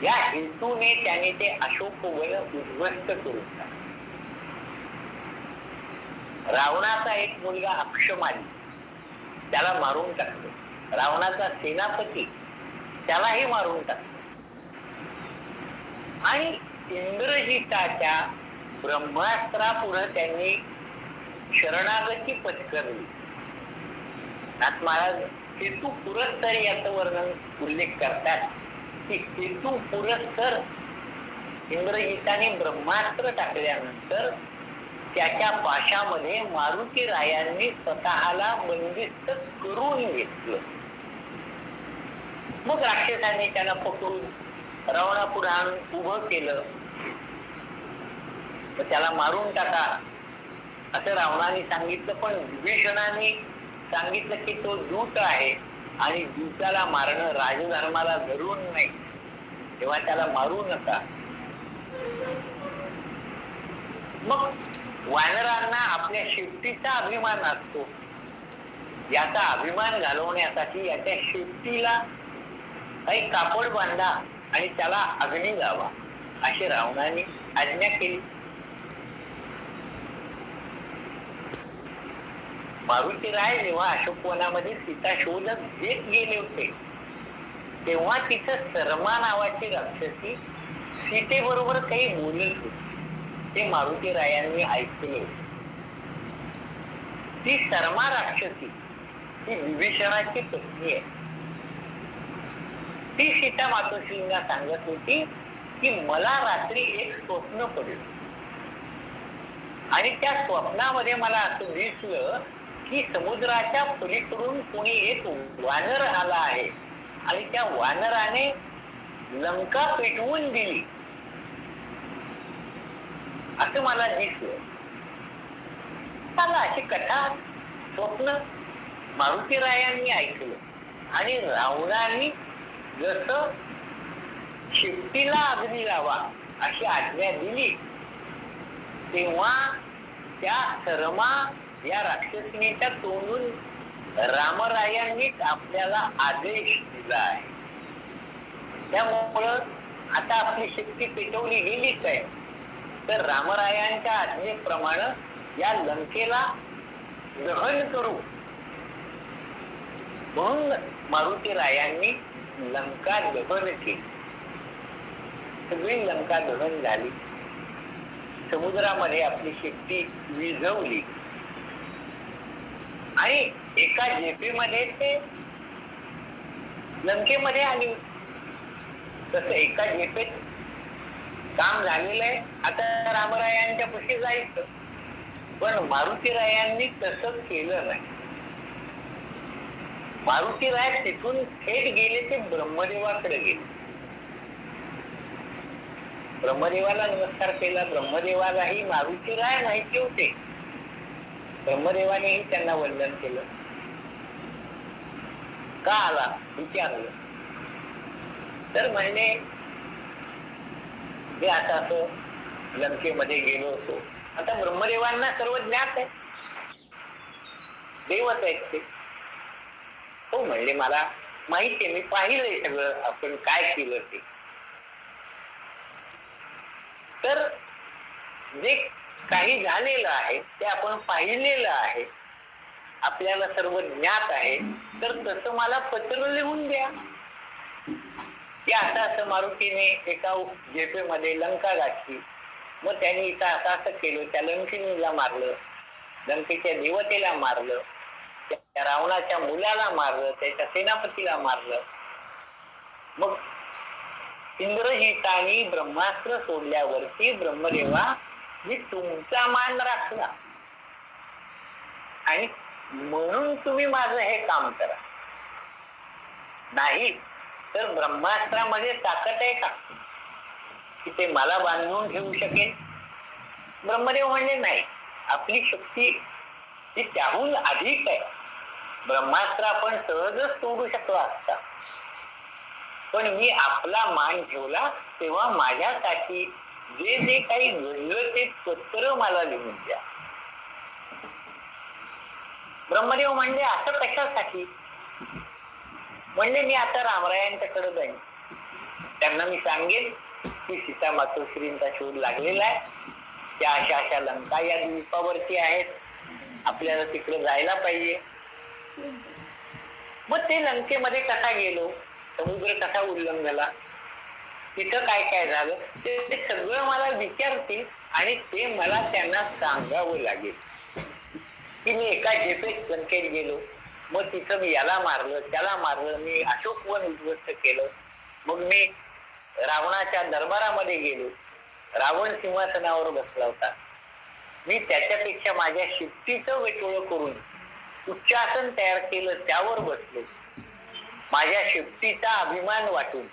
Speaker 1: या हेतूने त्याने ते अशोक बल उद्ध्वस्त करून टाकलं. रावणाचा एक मुलगा अक्षमाली त्याला मारून टाकलं. रावणाचा सेनापती त्यालाही मारून टाकलं. आणि इंद्रजिताच्या ब्रह्मास्त्रापुढे त्यांनी शरणागती पत्करली. नाथ महाराज हेतू पुरस्तर याचं वर्णन उल्लेख करतात की हेतू पुरस्तर इंद्रजिताने ब्रह्मास्त्र टाकल्यानंतर त्याच्या पाशामध्ये मारुती रायांनी स्वतःला बंदिस्त करून घेतलं. मग राक्षसाने त्यांना पकडून रावणापुढे आणून उभं केलं. त्याला मारून टाका असं रावणाने सांगितलं, पण विभीषणाने सांगितलं की तो दूत आहे आणि दूताला मारणं राजधर्माला धरून नाही, तेव्हा त्याला मारू नका. मग वानरांना आपल्या शेपटीचा अभिमान असतो, याचा अभिमान घालवण्यासाठी याच्या शेपटीला काही कापड बांधा आणि त्याला अग्नी लावा अशी रावणाने आज्ञा केली. मारुती राय जेव्हा अशोकवनामध्ये सीता शोधत घेत गेले होते, तेव्हा तिथं सरमा नावाची राक्षसी सीतेबरोबर काही बोलत होती. ते मारुती रायांनी ऐकले. ती सरमा राक्षसी ही विभीषणाची पत्नी आहे. ती सीता मातोश्रींना सांगत होती की मला रात्री एक स्वप्न पडलं आणि त्या स्वप्नामध्ये मला असं दिसलं की समुद्राच्या पलीकडून कोणी एक वानर आला आहे आणि त्या वानराने लंका पेटवून दिली असं मला दिसलं. अशी कथा स्वप्न मारुती रायांनी ऐकलं आणि रावणाने जसं शेपटीला अग्नी लावा अशी आज्ञा दिली, तेव्हा त्या सरमा या राक्षसीनेच्या तोंडून रामरायांनीच आपल्याला आदेश दिला आहे. त्यामुळं आता आपली शक्ती पेटवली गेलीच आहे, तर रामरायांच्या आज्ञेप्रमाणे या लंकेला दहन करू म्हणून मारुती रायांनी लंका दहन केली. सगळी लंका दहन झाली. समुद्रामध्ये आपली शक्ती विझवली आणि एका झेपेमध्ये ते लंकेमध्ये आली. तसं एका झेपेत काम झालेलं आहे. आता रामरायांच्या पुढे जायचं, पण मारुती रायांनी तसं केलं नाही. मारुती राय तिथून थेट गेले ते ब्रह्मदेवाकडे गेले. ब्रह्मदेवाला नमस्कार केला. ब्रह्मदेवालाही मारुती राय माहिती होते. ब्रह्मदेवानेही त्यांना वंदन केलं. का आला विचारलं, तर म्हणले मी आता असं लंकेमध्ये गेलो होतो. आता ब्रह्मदेवांना सर्व ज्ञात आहे, देवच आहेत ते. हो म्हणले मला माहिती आहे, मी पाहिलंय सगळं आपण काय केलं ते. तर जे काही झालेलं आहे ते आपण पाहिलेलं आहे, आपल्याला सर्व ज्ञात आहे, तर तसं मला पत्र लिहून द्या. की आता असं मारुतीने एका झेपेमध्ये लंका गाठली, मग त्यांनी इथं असं असं केलं, त्या लंकिनीला मारलं, लंकेच्या देवतेला मारलं, त्या रावणाच्या मुलाला मारलं, त्याच्या सेनापतीला मारलं. मग इंद्रजिताने ब्रह्मास्त्र सोडल्यावरती ब्रह्मदेवा मी तुमचा मान राखला आणि म्हणून तुम्ही माझं हे काम करा, नाही तर ब्रह्मास्त्रामध्ये ताकद आहे का की ते मला बांधून ठेवू शकेल? ब्रह्मदेव म्हणजे नाही, आपली शक्ती ही त्याहून अधिक आहे. ब्रह्मास्त्र आपण सहजच तोडू शकलो असता, पण मी आपला मान ठेवला तेव्हा माझ्यासाठी जे जे काही घडलं ते पत्र मला लिहून द्या. ब्रह्मदेव म्हणजे असं कशासाठी? म्हणजे मी आता रामरायांच्याकडे जाईन, त्यांना मी सांगेन की सीता मातोश्रींचा शोध लागलेला आहे, त्या अशा अशा लंका या द्वीपावरती आहेत, आपल्याला तिकडे जायला पाहिजे. मग ते लंकेमध्ये कसा गेलो, समुद्र कसा उल्लंघला, तिथं काय काय झालं ते सगळं मला विचारतील आणि ते मला त्यांना सांगावं लागेल की मी एका झेपेत लंकेत गेलो, मग तिथं मी याला मारलं, त्याला मारलं, मी अशोकवन उद्ध्वस्त केलं, मग मी रावणाच्या दरबारामध्ये गेलो, रावण सिंहासनावर बसला होता. मी त्याच्यापेक्षा माझ्या शिफ्टीचं वेटोळं करून उच्चासन तयार केलं, त्यावर बसलो. माझ्या शेपटीचा अभिमान वाटून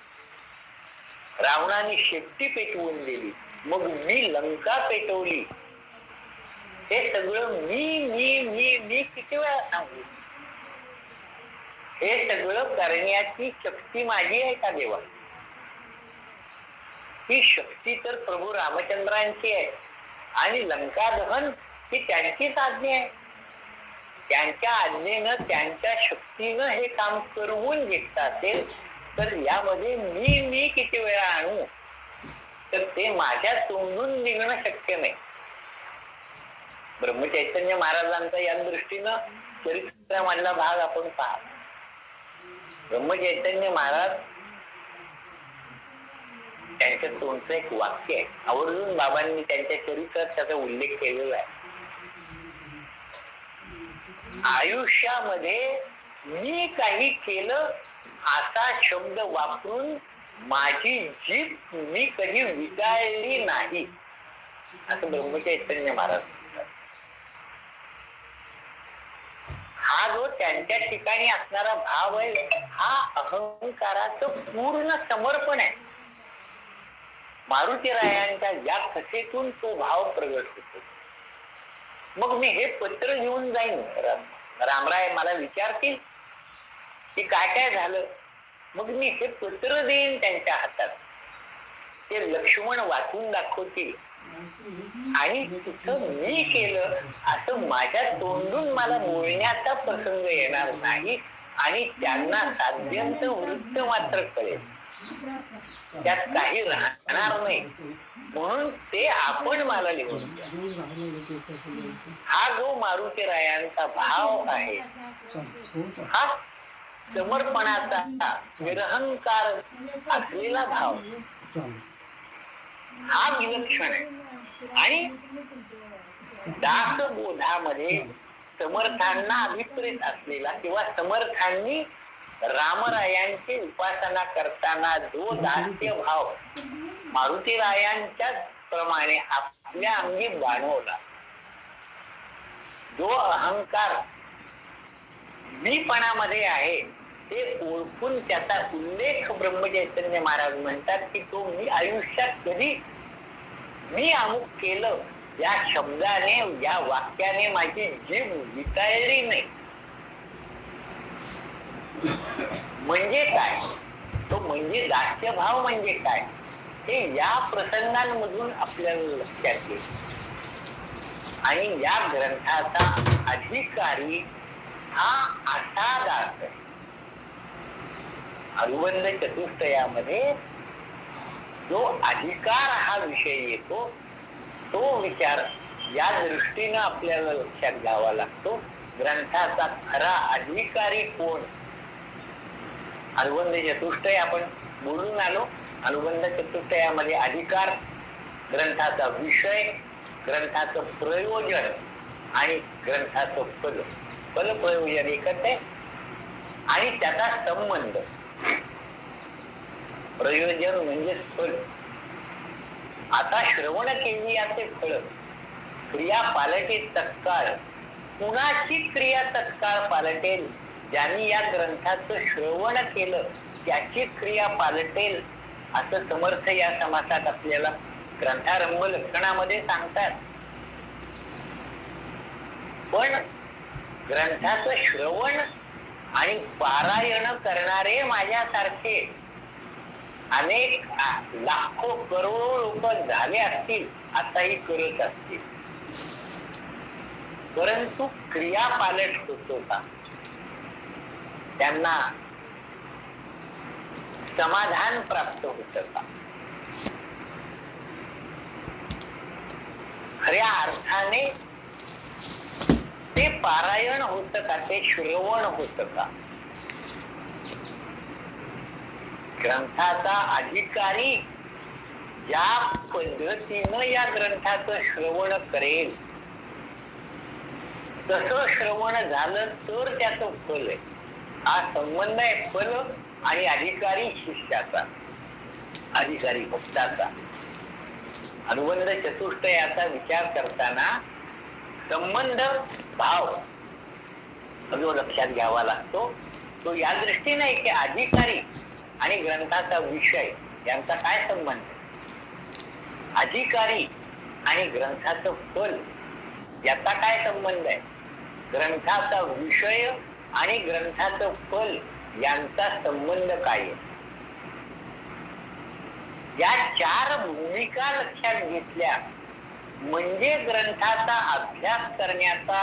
Speaker 1: रावणाने शेपटी पेटवून दिली. मग मी लंका पेटवली. हे सगळं मी किती वेळा सांगू? हे सगळं करण्याची शक्ती माझी आहे का देवा? ही शक्ती तर प्रभू रामचंद्रांची आहे आणि लंका दहन ही त्यांचीच आज्ञा आहे. त्यांच्या आज्ञेनं, त्यांच्या शक्तीनं हे काम करवून घेतलं असेल तर यामध्ये मी किती वेळा आणू? तर ते माझ्या तोंडून निघणं शक्य नाही. ब्रह्मचैतन्य महाराजांचा या दृष्टीनं चरित्रामधला भाग आपण पहा. ब्रह्मचैतन्य महाराज त्यांच्या तोंडचं एक वाक्य आहे, आवर्जून बाबांनी त्यांच्या चरित्रात त्याचा उल्लेख केलेला आहे. आयुष्यामध्ये मी काही केलं असा शब्द वापरून माझी जीभ मी कधी विटाळली नाही, असं ब्रह्मचैतन्य महाराज. हा जो त्यांच्या ठिकाणी असणारा भाव आहे, हा अहंकाराचं पूर्ण समर्पण आहे. मारुतीरायांच्या या कथेतून तो भाव प्रगट होतो. मग मी हे पत्र घेऊन जाईन, रामराय मला विचारतील की काय काय झालं, मग मी हे पत्र देईन त्यांच्या हातात. ते लक्ष्मण वाचून दाखवतील आणि तिथं मी केलं असं माझ्या तोंडून मला बोलण्याचा प्रसंग येणार नाही आणि त्यांना साध्यंत वृत्त मात्र कळेल, त्यात काही राहणार नाही. म्हणून ते आपण मला लिहून हा जो मारुतीरायांचा भाव आहे, हा समर्पणाचा निरहंकार असलेला भाव, हा विलक्षण आहे. आणि दासबोधामध्ये समर्थांना अभिप्रेत असलेला किंवा समर्थांनी रामरायांची उपासना करताना जो दास्य भाव मारुतीरायांच्याच प्रमाणे आपल्या अंगी बाणवला, जो अहंकार मीपणामध्ये आहे ते ओळखून त्याचा उल्लेख ब्रह्मचैतन्य महाराज म्हणतात की तो मी आयुष्यात कधी मी अमुक केलं या शब्दाने, या वाक्याने माझी जीभ विटाळली नाही. म्हणजे काय तो, म्हणजे दास्यभाव म्हणजे काय, हे या प्रसंगांमधून आपल्याला लक्षात येईल. आणि या ग्रंथाचा अधिकारी हा असा दास आहे. अनुबंध चतुष्टयामध्ये जो अधिकार हा विषय येतो, तो विचार या दृष्टीनं आपल्याला लक्षात घ्यावा लागतो. ग्रंथाचा खरा अधिकारी कोण? अनुबंध चतुष्टय आपण बोलून आलो. अनुबंध चतुष्टयामध्ये अधिकार, ग्रंथाचा विषय, ग्रंथाचं प्रयोजन आणि ग्रंथाचं फल. फल प्रयोजन एकच आहे आणि त्याचा संबंध. प्रयोजन म्हणजे फल. आता श्रवण केली याचे फळ, क्रिया पालटे तत्काळ. कुणाची क्रिया तत्काळ पालटेल? ज्यांनी या ग्रंथाचं श्रवण केलं त्याची क्रिया पालटेल, असं समर्थ या समासात आपल्याला ग्रंथारंभ लक्षणामध्ये सांगतात. पण ग्रंथाचं श्रवण आणि पारायण करणारे माझ्यासारखे अनेक लाखो करोडो लोक झाले असतील, आताही करत असतील, परंतु क्रिया पालट होतो का? त्यांना समाधान प्राप्त होत का? खऱ्या अर्थाने ते पारायण होत का? ते श्रवण होत का? ग्रंथाचा अधिकारी ज्या पद्धतीनं या ग्रंथाचं श्रवण करेल तसं श्रवण झालं तर त्याचं फल आहे. हा संबंध आहे फल आणि अधिकारी शिष्याचा, अधिकारी भक्ताचा. अनुबंध चतुष्टयाचा विचार करताना संबंध भाव जो लक्षात घ्यावा लागतो तो या दृष्टीने आहे की अधिकारी आणि ग्रंथाचा विषय यांचा काय संबंध आहे. अधिकारी आणि ग्रंथाचं फल याचा काय संबंध आहे. ग्रंथाचा विषय आणि ग्रंथाचं फल यांचा संबंध काय आहे. या चार भूमिका लक्षात घेतल्या म्हणजे ग्रंथाचा अभ्यास करण्याचा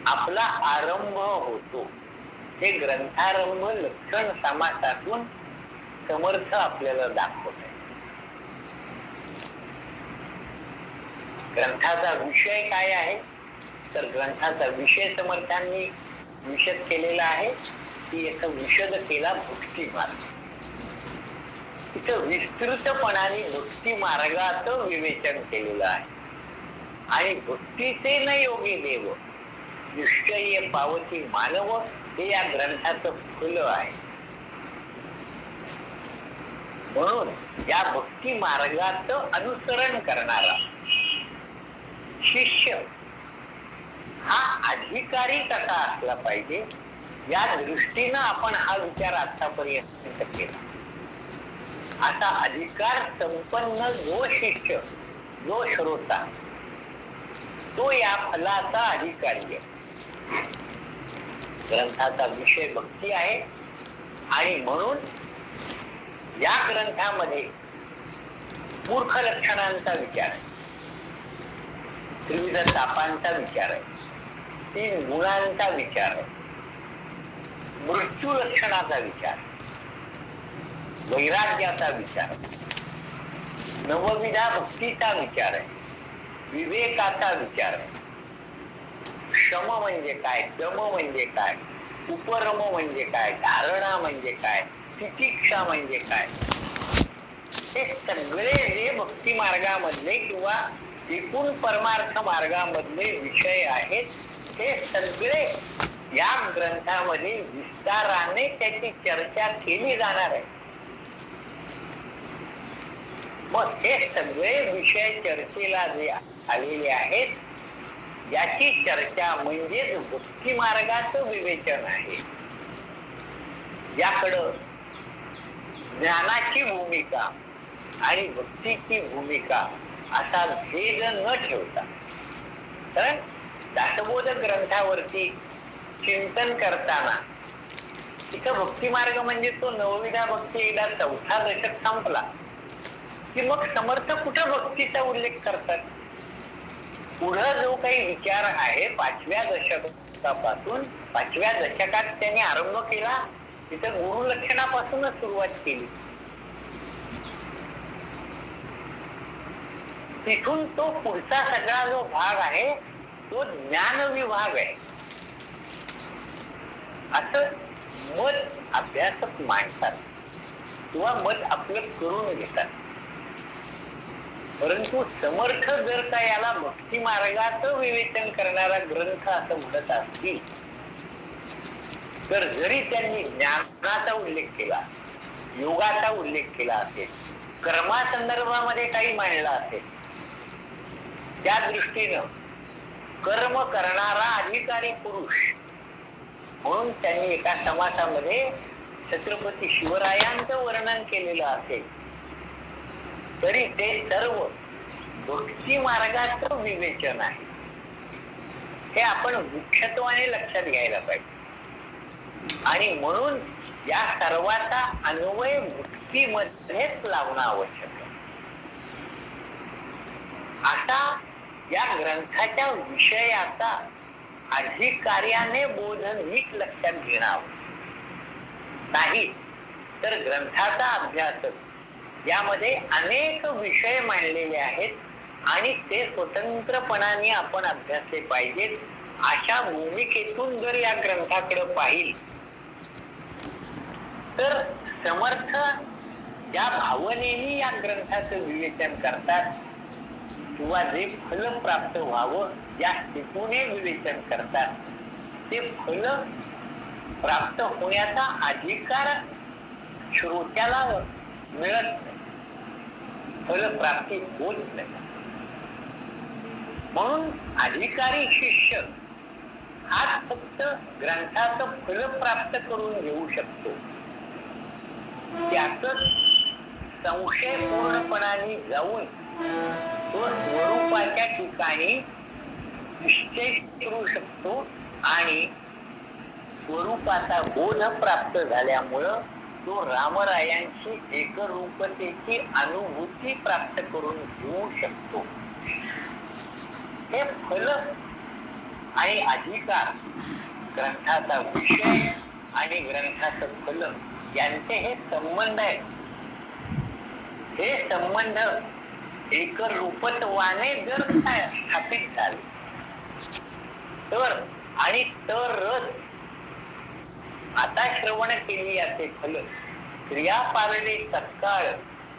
Speaker 1: आपला आरंभ होतो. हे ग्रंथारंभ लक्षण समासातून समर्थ आपल्याला दाखवत आहे. ग्रंथाचा विषय काय आहे तर ग्रंथाचा विषय समर्थांनी विशद केलेला आहे की याचा विशद केला भक्ती मार्ग. तिथं विस्तृतपणाने भक्ती मार्गाचं विवेचन केलेलं आहे आणि भक्तीचे न योगी देव निश्चय पावती मानव हे या ग्रंथाचं फल आहे. म्हणून या भक्ती मार्गाचं अनुसरण करणारा शिष्य हा अधिकारी कसा असला पाहिजे या दृष्टीनं आपण हा विचार आतापर्यंत केला. असा अधिकार संपन्न जो शिष्य जो श्रोता तो या फलाचा अधिकारी आहे. ग्रंथाचा विषय भक्ती आहे आणि म्हणून या ग्रंथामध्ये मूर्ख लक्षणांचा विचार आहे, त्रिविध तापांचा विचार आहे, 3 गुणांचा विचार आहे, मृत्यू लक्षणाचा विचार, वैराग्याचा विचार, नवविधा भक्तीचा विचार आहे, विवेकाचा विचार आहे. शम म्हणजे काय, दम म्हणजे काय, उपरम म्हणजे काय, धारणा म्हणजे काय, तितिक्षा म्हणजे काय, हे सगळे जे भक्ती मार्गामधले किंवा एकूण परमार्थ मार्गामधले विषय आहेत ते सगळे या ग्रंथामध्ये विस्ताराने त्याची चर्चा केली जाणार आहे. मग हे सगळे विषय चर्चेला जे आलेले आहेत याची चर्चा म्हणजेच भक्ती मार्गाचं विवेचन आहे. याकडं ज्ञानाची भूमिका आणि भक्तीची भूमिका असा भेद न ठेवता, कारण दासबोध ग्रंथावरती चिंतन करताना तिथं भक्ती मार्ग म्हणजे तो नवविधा भक्ती एकदा 4था दशक संपला की मग समर्थ कुठं भक्तीचा उल्लेख करतात. पुढं जो काही विचार आहे 5व्या दशकापासून 5व्या दशकात त्यांनी आरंभ केला तिथं गुरुलक्षणापासूनच सुरुवात केली. तिथून तो पुढचा सगळा जो भाग आहे तो ज्ञान विभाग आहे असं मत अभ्यासक मांडतात किंवा मत आपलं करून घेतात. परंतु समर्थ जर का याला भक्ती मार्गाचं विवेचन करणारा ग्रंथ असं म्हणत असतील तर जरी त्यांनी ज्ञानाचा उल्लेख केला, योगाचा उल्लेख केला असेल, कर्मासंदर्भामध्ये काही मांडला असेल, त्या दृष्टीनं कर्म करणारा अधिकारी पुरुष म्हणून त्यांनी एका समासामध्ये छत्रपती शिवरायांचं वर्णन केलेलं असेल तरी ते सर्व भक्ती मार्गाचं विवेचन आहे. हे आपण मुख्यत्वाने लक्षात घ्यायला पाहिजे आणि म्हणून या सर्वाचा अन्वय भक्तीमध्येच लावणं आवश्यक आहे. आता या ग्रंथाच्या विषयाचा अधिकार्याने बोध नीट लक्षात घेणं नाही तर ग्रंथाचा अभ्यासक यामध्ये अनेक विषय मांडलेले आहेत आणि ते स्वतंत्रपणाने आपण अभ्यासले पाहिजेत अशा भूमिकेतून जर या ग्रंथाकडे पाहिल तर समर्थ ज्या भावनेने या ग्रंथाचं विवेचन करतात किंवा जे फल प्राप्त व्हावं या हेतूने विवेचन करतात ते फल प्राप्त होण्याचा अधिकार श्रोत्याला मिळत नाही. फलप्राप्ती होत नाही. म्हणून अधिकारी शिष्य हाच फक्त ग्रंथाचं फल प्राप्त करून घेऊ शकतो. त्याच संशय पूर्णपणाने जाऊन तो स्वरूपाच्या ठिकाणी निश्चय करू शकतो आणि स्वरूपाचा बोध प्राप्त झाल्यामुळं तो रामरायांची एकरूपतेची अनुभूती प्राप्त करून घेऊ शकतो. हे फल आणि अधिकार, ग्रंथाचा विषय आणि ग्रंथाचं फल यांचे हे संबंध आहेत. हे संबंध एकरूपत्वाने जर स्थापित झाले तर आणि तरच आता श्रवण केली याचे फल क्रिया पाळले तत्काळ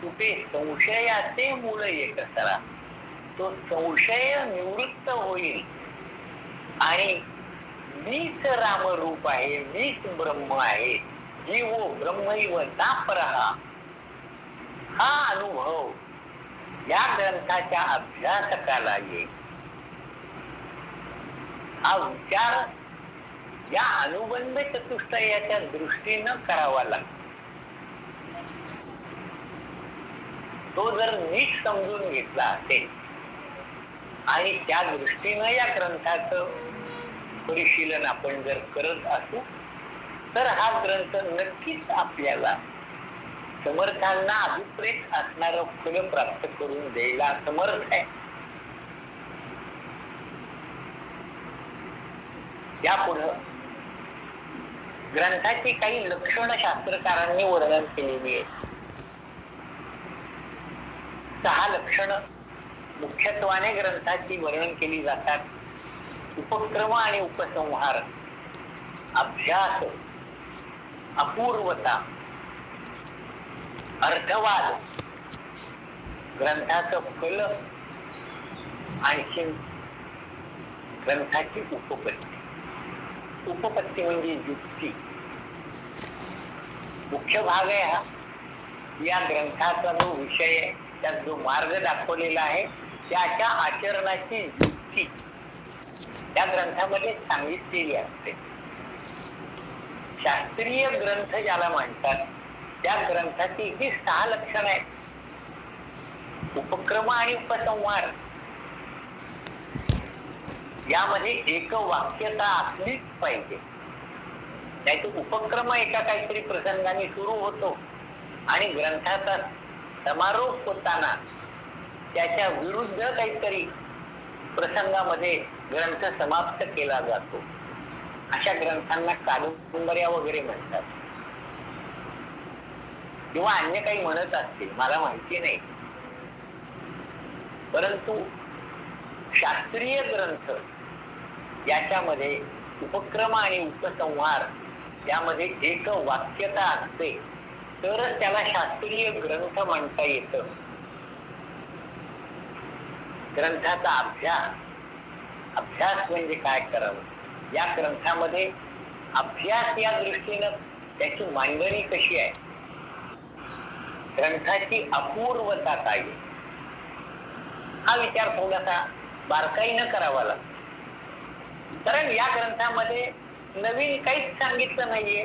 Speaker 1: कुठे संशयाचे मूळ एकसरा. तो संशय निवृत्त होईल आणि मीच रामरूप आहे, मीच ब्रह्म आहे, जीवो ब्रह्मैव नापरहा हा अनुभव या ग्रंथाच्या अभ्यासकाला येईल. हा विचार या अनुबंध चतुष्टयाच्या दृष्टीनं करावा लागतो. तो जर नीट समजून घेतला असेल आणि त्या दृष्टीनं या ग्रंथाचं परिशीलन आपण जर करत असू तर हा ग्रंथ नक्कीच आपल्याला समर्थांना अभिप्रेत असणारं फल प्राप्त करून द्यायला समर्थ आहे. यापुढं ग्रंथाची काही लक्षण शास्त्रकारांनी वर्णन केलेली आहे. 6 लक्षण मुख्यत्वाने ग्रंथाची वर्णन केली जातात. उपक्रम आणि उपसंहार, अभ्यास, अपूर्वता, अर्थवाद, ग्रंथाचं फल आणखी ग्रंथाची उपपत्ती. उपपत्ती म्हणजे युक्ती. मुख्य भाग आहे हा. या ग्रंथाचा जो विषय आहे, त्यात जो मार्ग दाखवलेला आहे त्याच्या आचरणाची युक्ती त्या ग्रंथामध्ये सांगितलेली असते. शास्त्रीय ग्रंथ ज्याला म्हणतात त्या ग्रंथाची ही 6 लक्षणं आहेत. उपक्रम आणि उपसंहार यामध्ये एक वाक्यता असलीच पाहिजे. त्याचे उपक्रम एका काहीतरी प्रसंगाने सुरू होतो आणि ग्रंथाचा समारोप होताना त्याच्या विरुद्ध काहीतरी प्रसंगामध्ये ग्रंथ समाप्त केला जातो. अशा ग्रंथांना कादंबऱ्या वगैरे म्हणतात किंवा अन्य काही म्हणत असतील, मला माहिती नाही. परंतु शास्त्रीय ग्रंथ याच्यामध्ये उपक्रम आणि उपसंहार यामध्ये एक वाक्यता असते तरच त्याला शास्त्रीय ग्रंथ म्हणता येतं. ग्रंथाचा अभ्यास म्हणजे काय करावं, या ग्रंथामध्ये अभ्यास या दृष्टीनं त्याची मांडणी कशी आहे, ग्रंथाची अपूर्वता काय, हा विचार थोडासा बारकाईनं करावा लागतो. कारण या ग्रंथामध्ये नवीन काहीच सांगितलं नाहीये.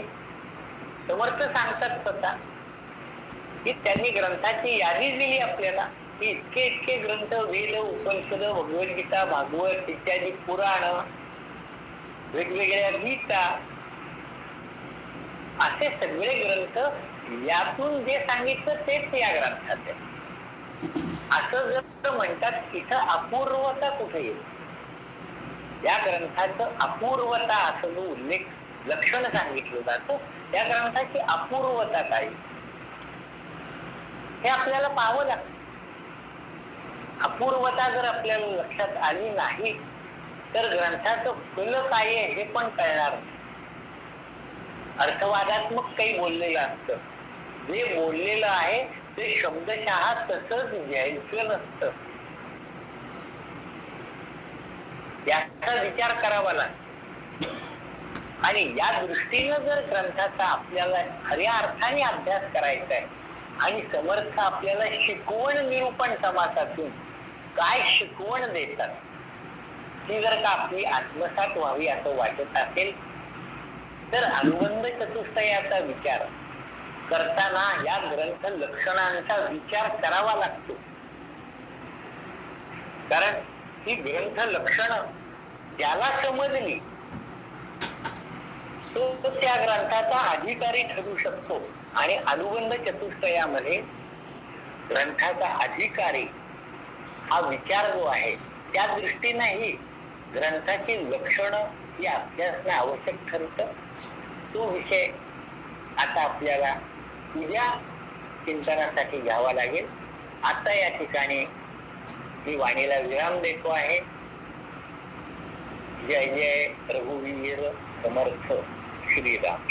Speaker 1: समर्थ सांगतात स्वतः की त्यांनी ग्रंथाची यादी दिली आपल्याला की इतके इतके ग्रंथ, वेद, उपनिषद, भगवद्गीता, भागवत इत्यादी पुराण, वेगवेगळ्या गीता, असे सगळे ग्रंथ, यातून जे सांगितलं तेच या ग्रंथात आहे. असं जर म्हणतात इथं अपूर्वता कुठे येईल? या ग्रंथाचं अपूर्वता असं जो उल्लेख लक्षण सांगितलं जातं त्या ग्रंथाची अपूर्वता काय हे आपल्याला पाहावं लागतं. अपूर्वता जर आपल्याला लक्षात आली नाही तर ग्रंथाचं फल काय आहे हे पण कळणार नाही. अर्थवादात्मक काही बोललेलं असतं, जे बोललेलं आहे ते शब्दशः तसंच घ्यायचं नसतं. याचा विचार करावा लागतो आणि या दृष्टीनं जर ग्रंथाचा आपल्याला खऱ्या अर्थाने अभ्यास करायचा आहे आणि समर्थ आपल्याला शिकवण निरूपण समासातून काय शिकवण देतात ती जर का आपली आत्मसात व्हावी असं वाटत असेल तर अनुबंध चतुष्टयाचा विचार करताना या ग्रंथ लक्षणांचा विचार करावा लागतो. कारण ही ग्रंथ लक्षण ज्याला समजली तो त्या ग्रंथाचा अधिकारी ठरू शकतो. आणि अनुबंध चतुष्टयामध्ये ग्रंथाचा अधिकारी हा विचार जो आहे त्या दृष्टीनेही ग्रंथाची लक्षणं ही अभ्यासणं आवश्यक ठरतं. तो विषय आता आपल्याला उद्या चिंतनासाठी घ्यावा लागेल. आता या ठिकाणी मी वाणीला विराम देतो आहे. जय जय रघुवीर समर्थ श्रीराम.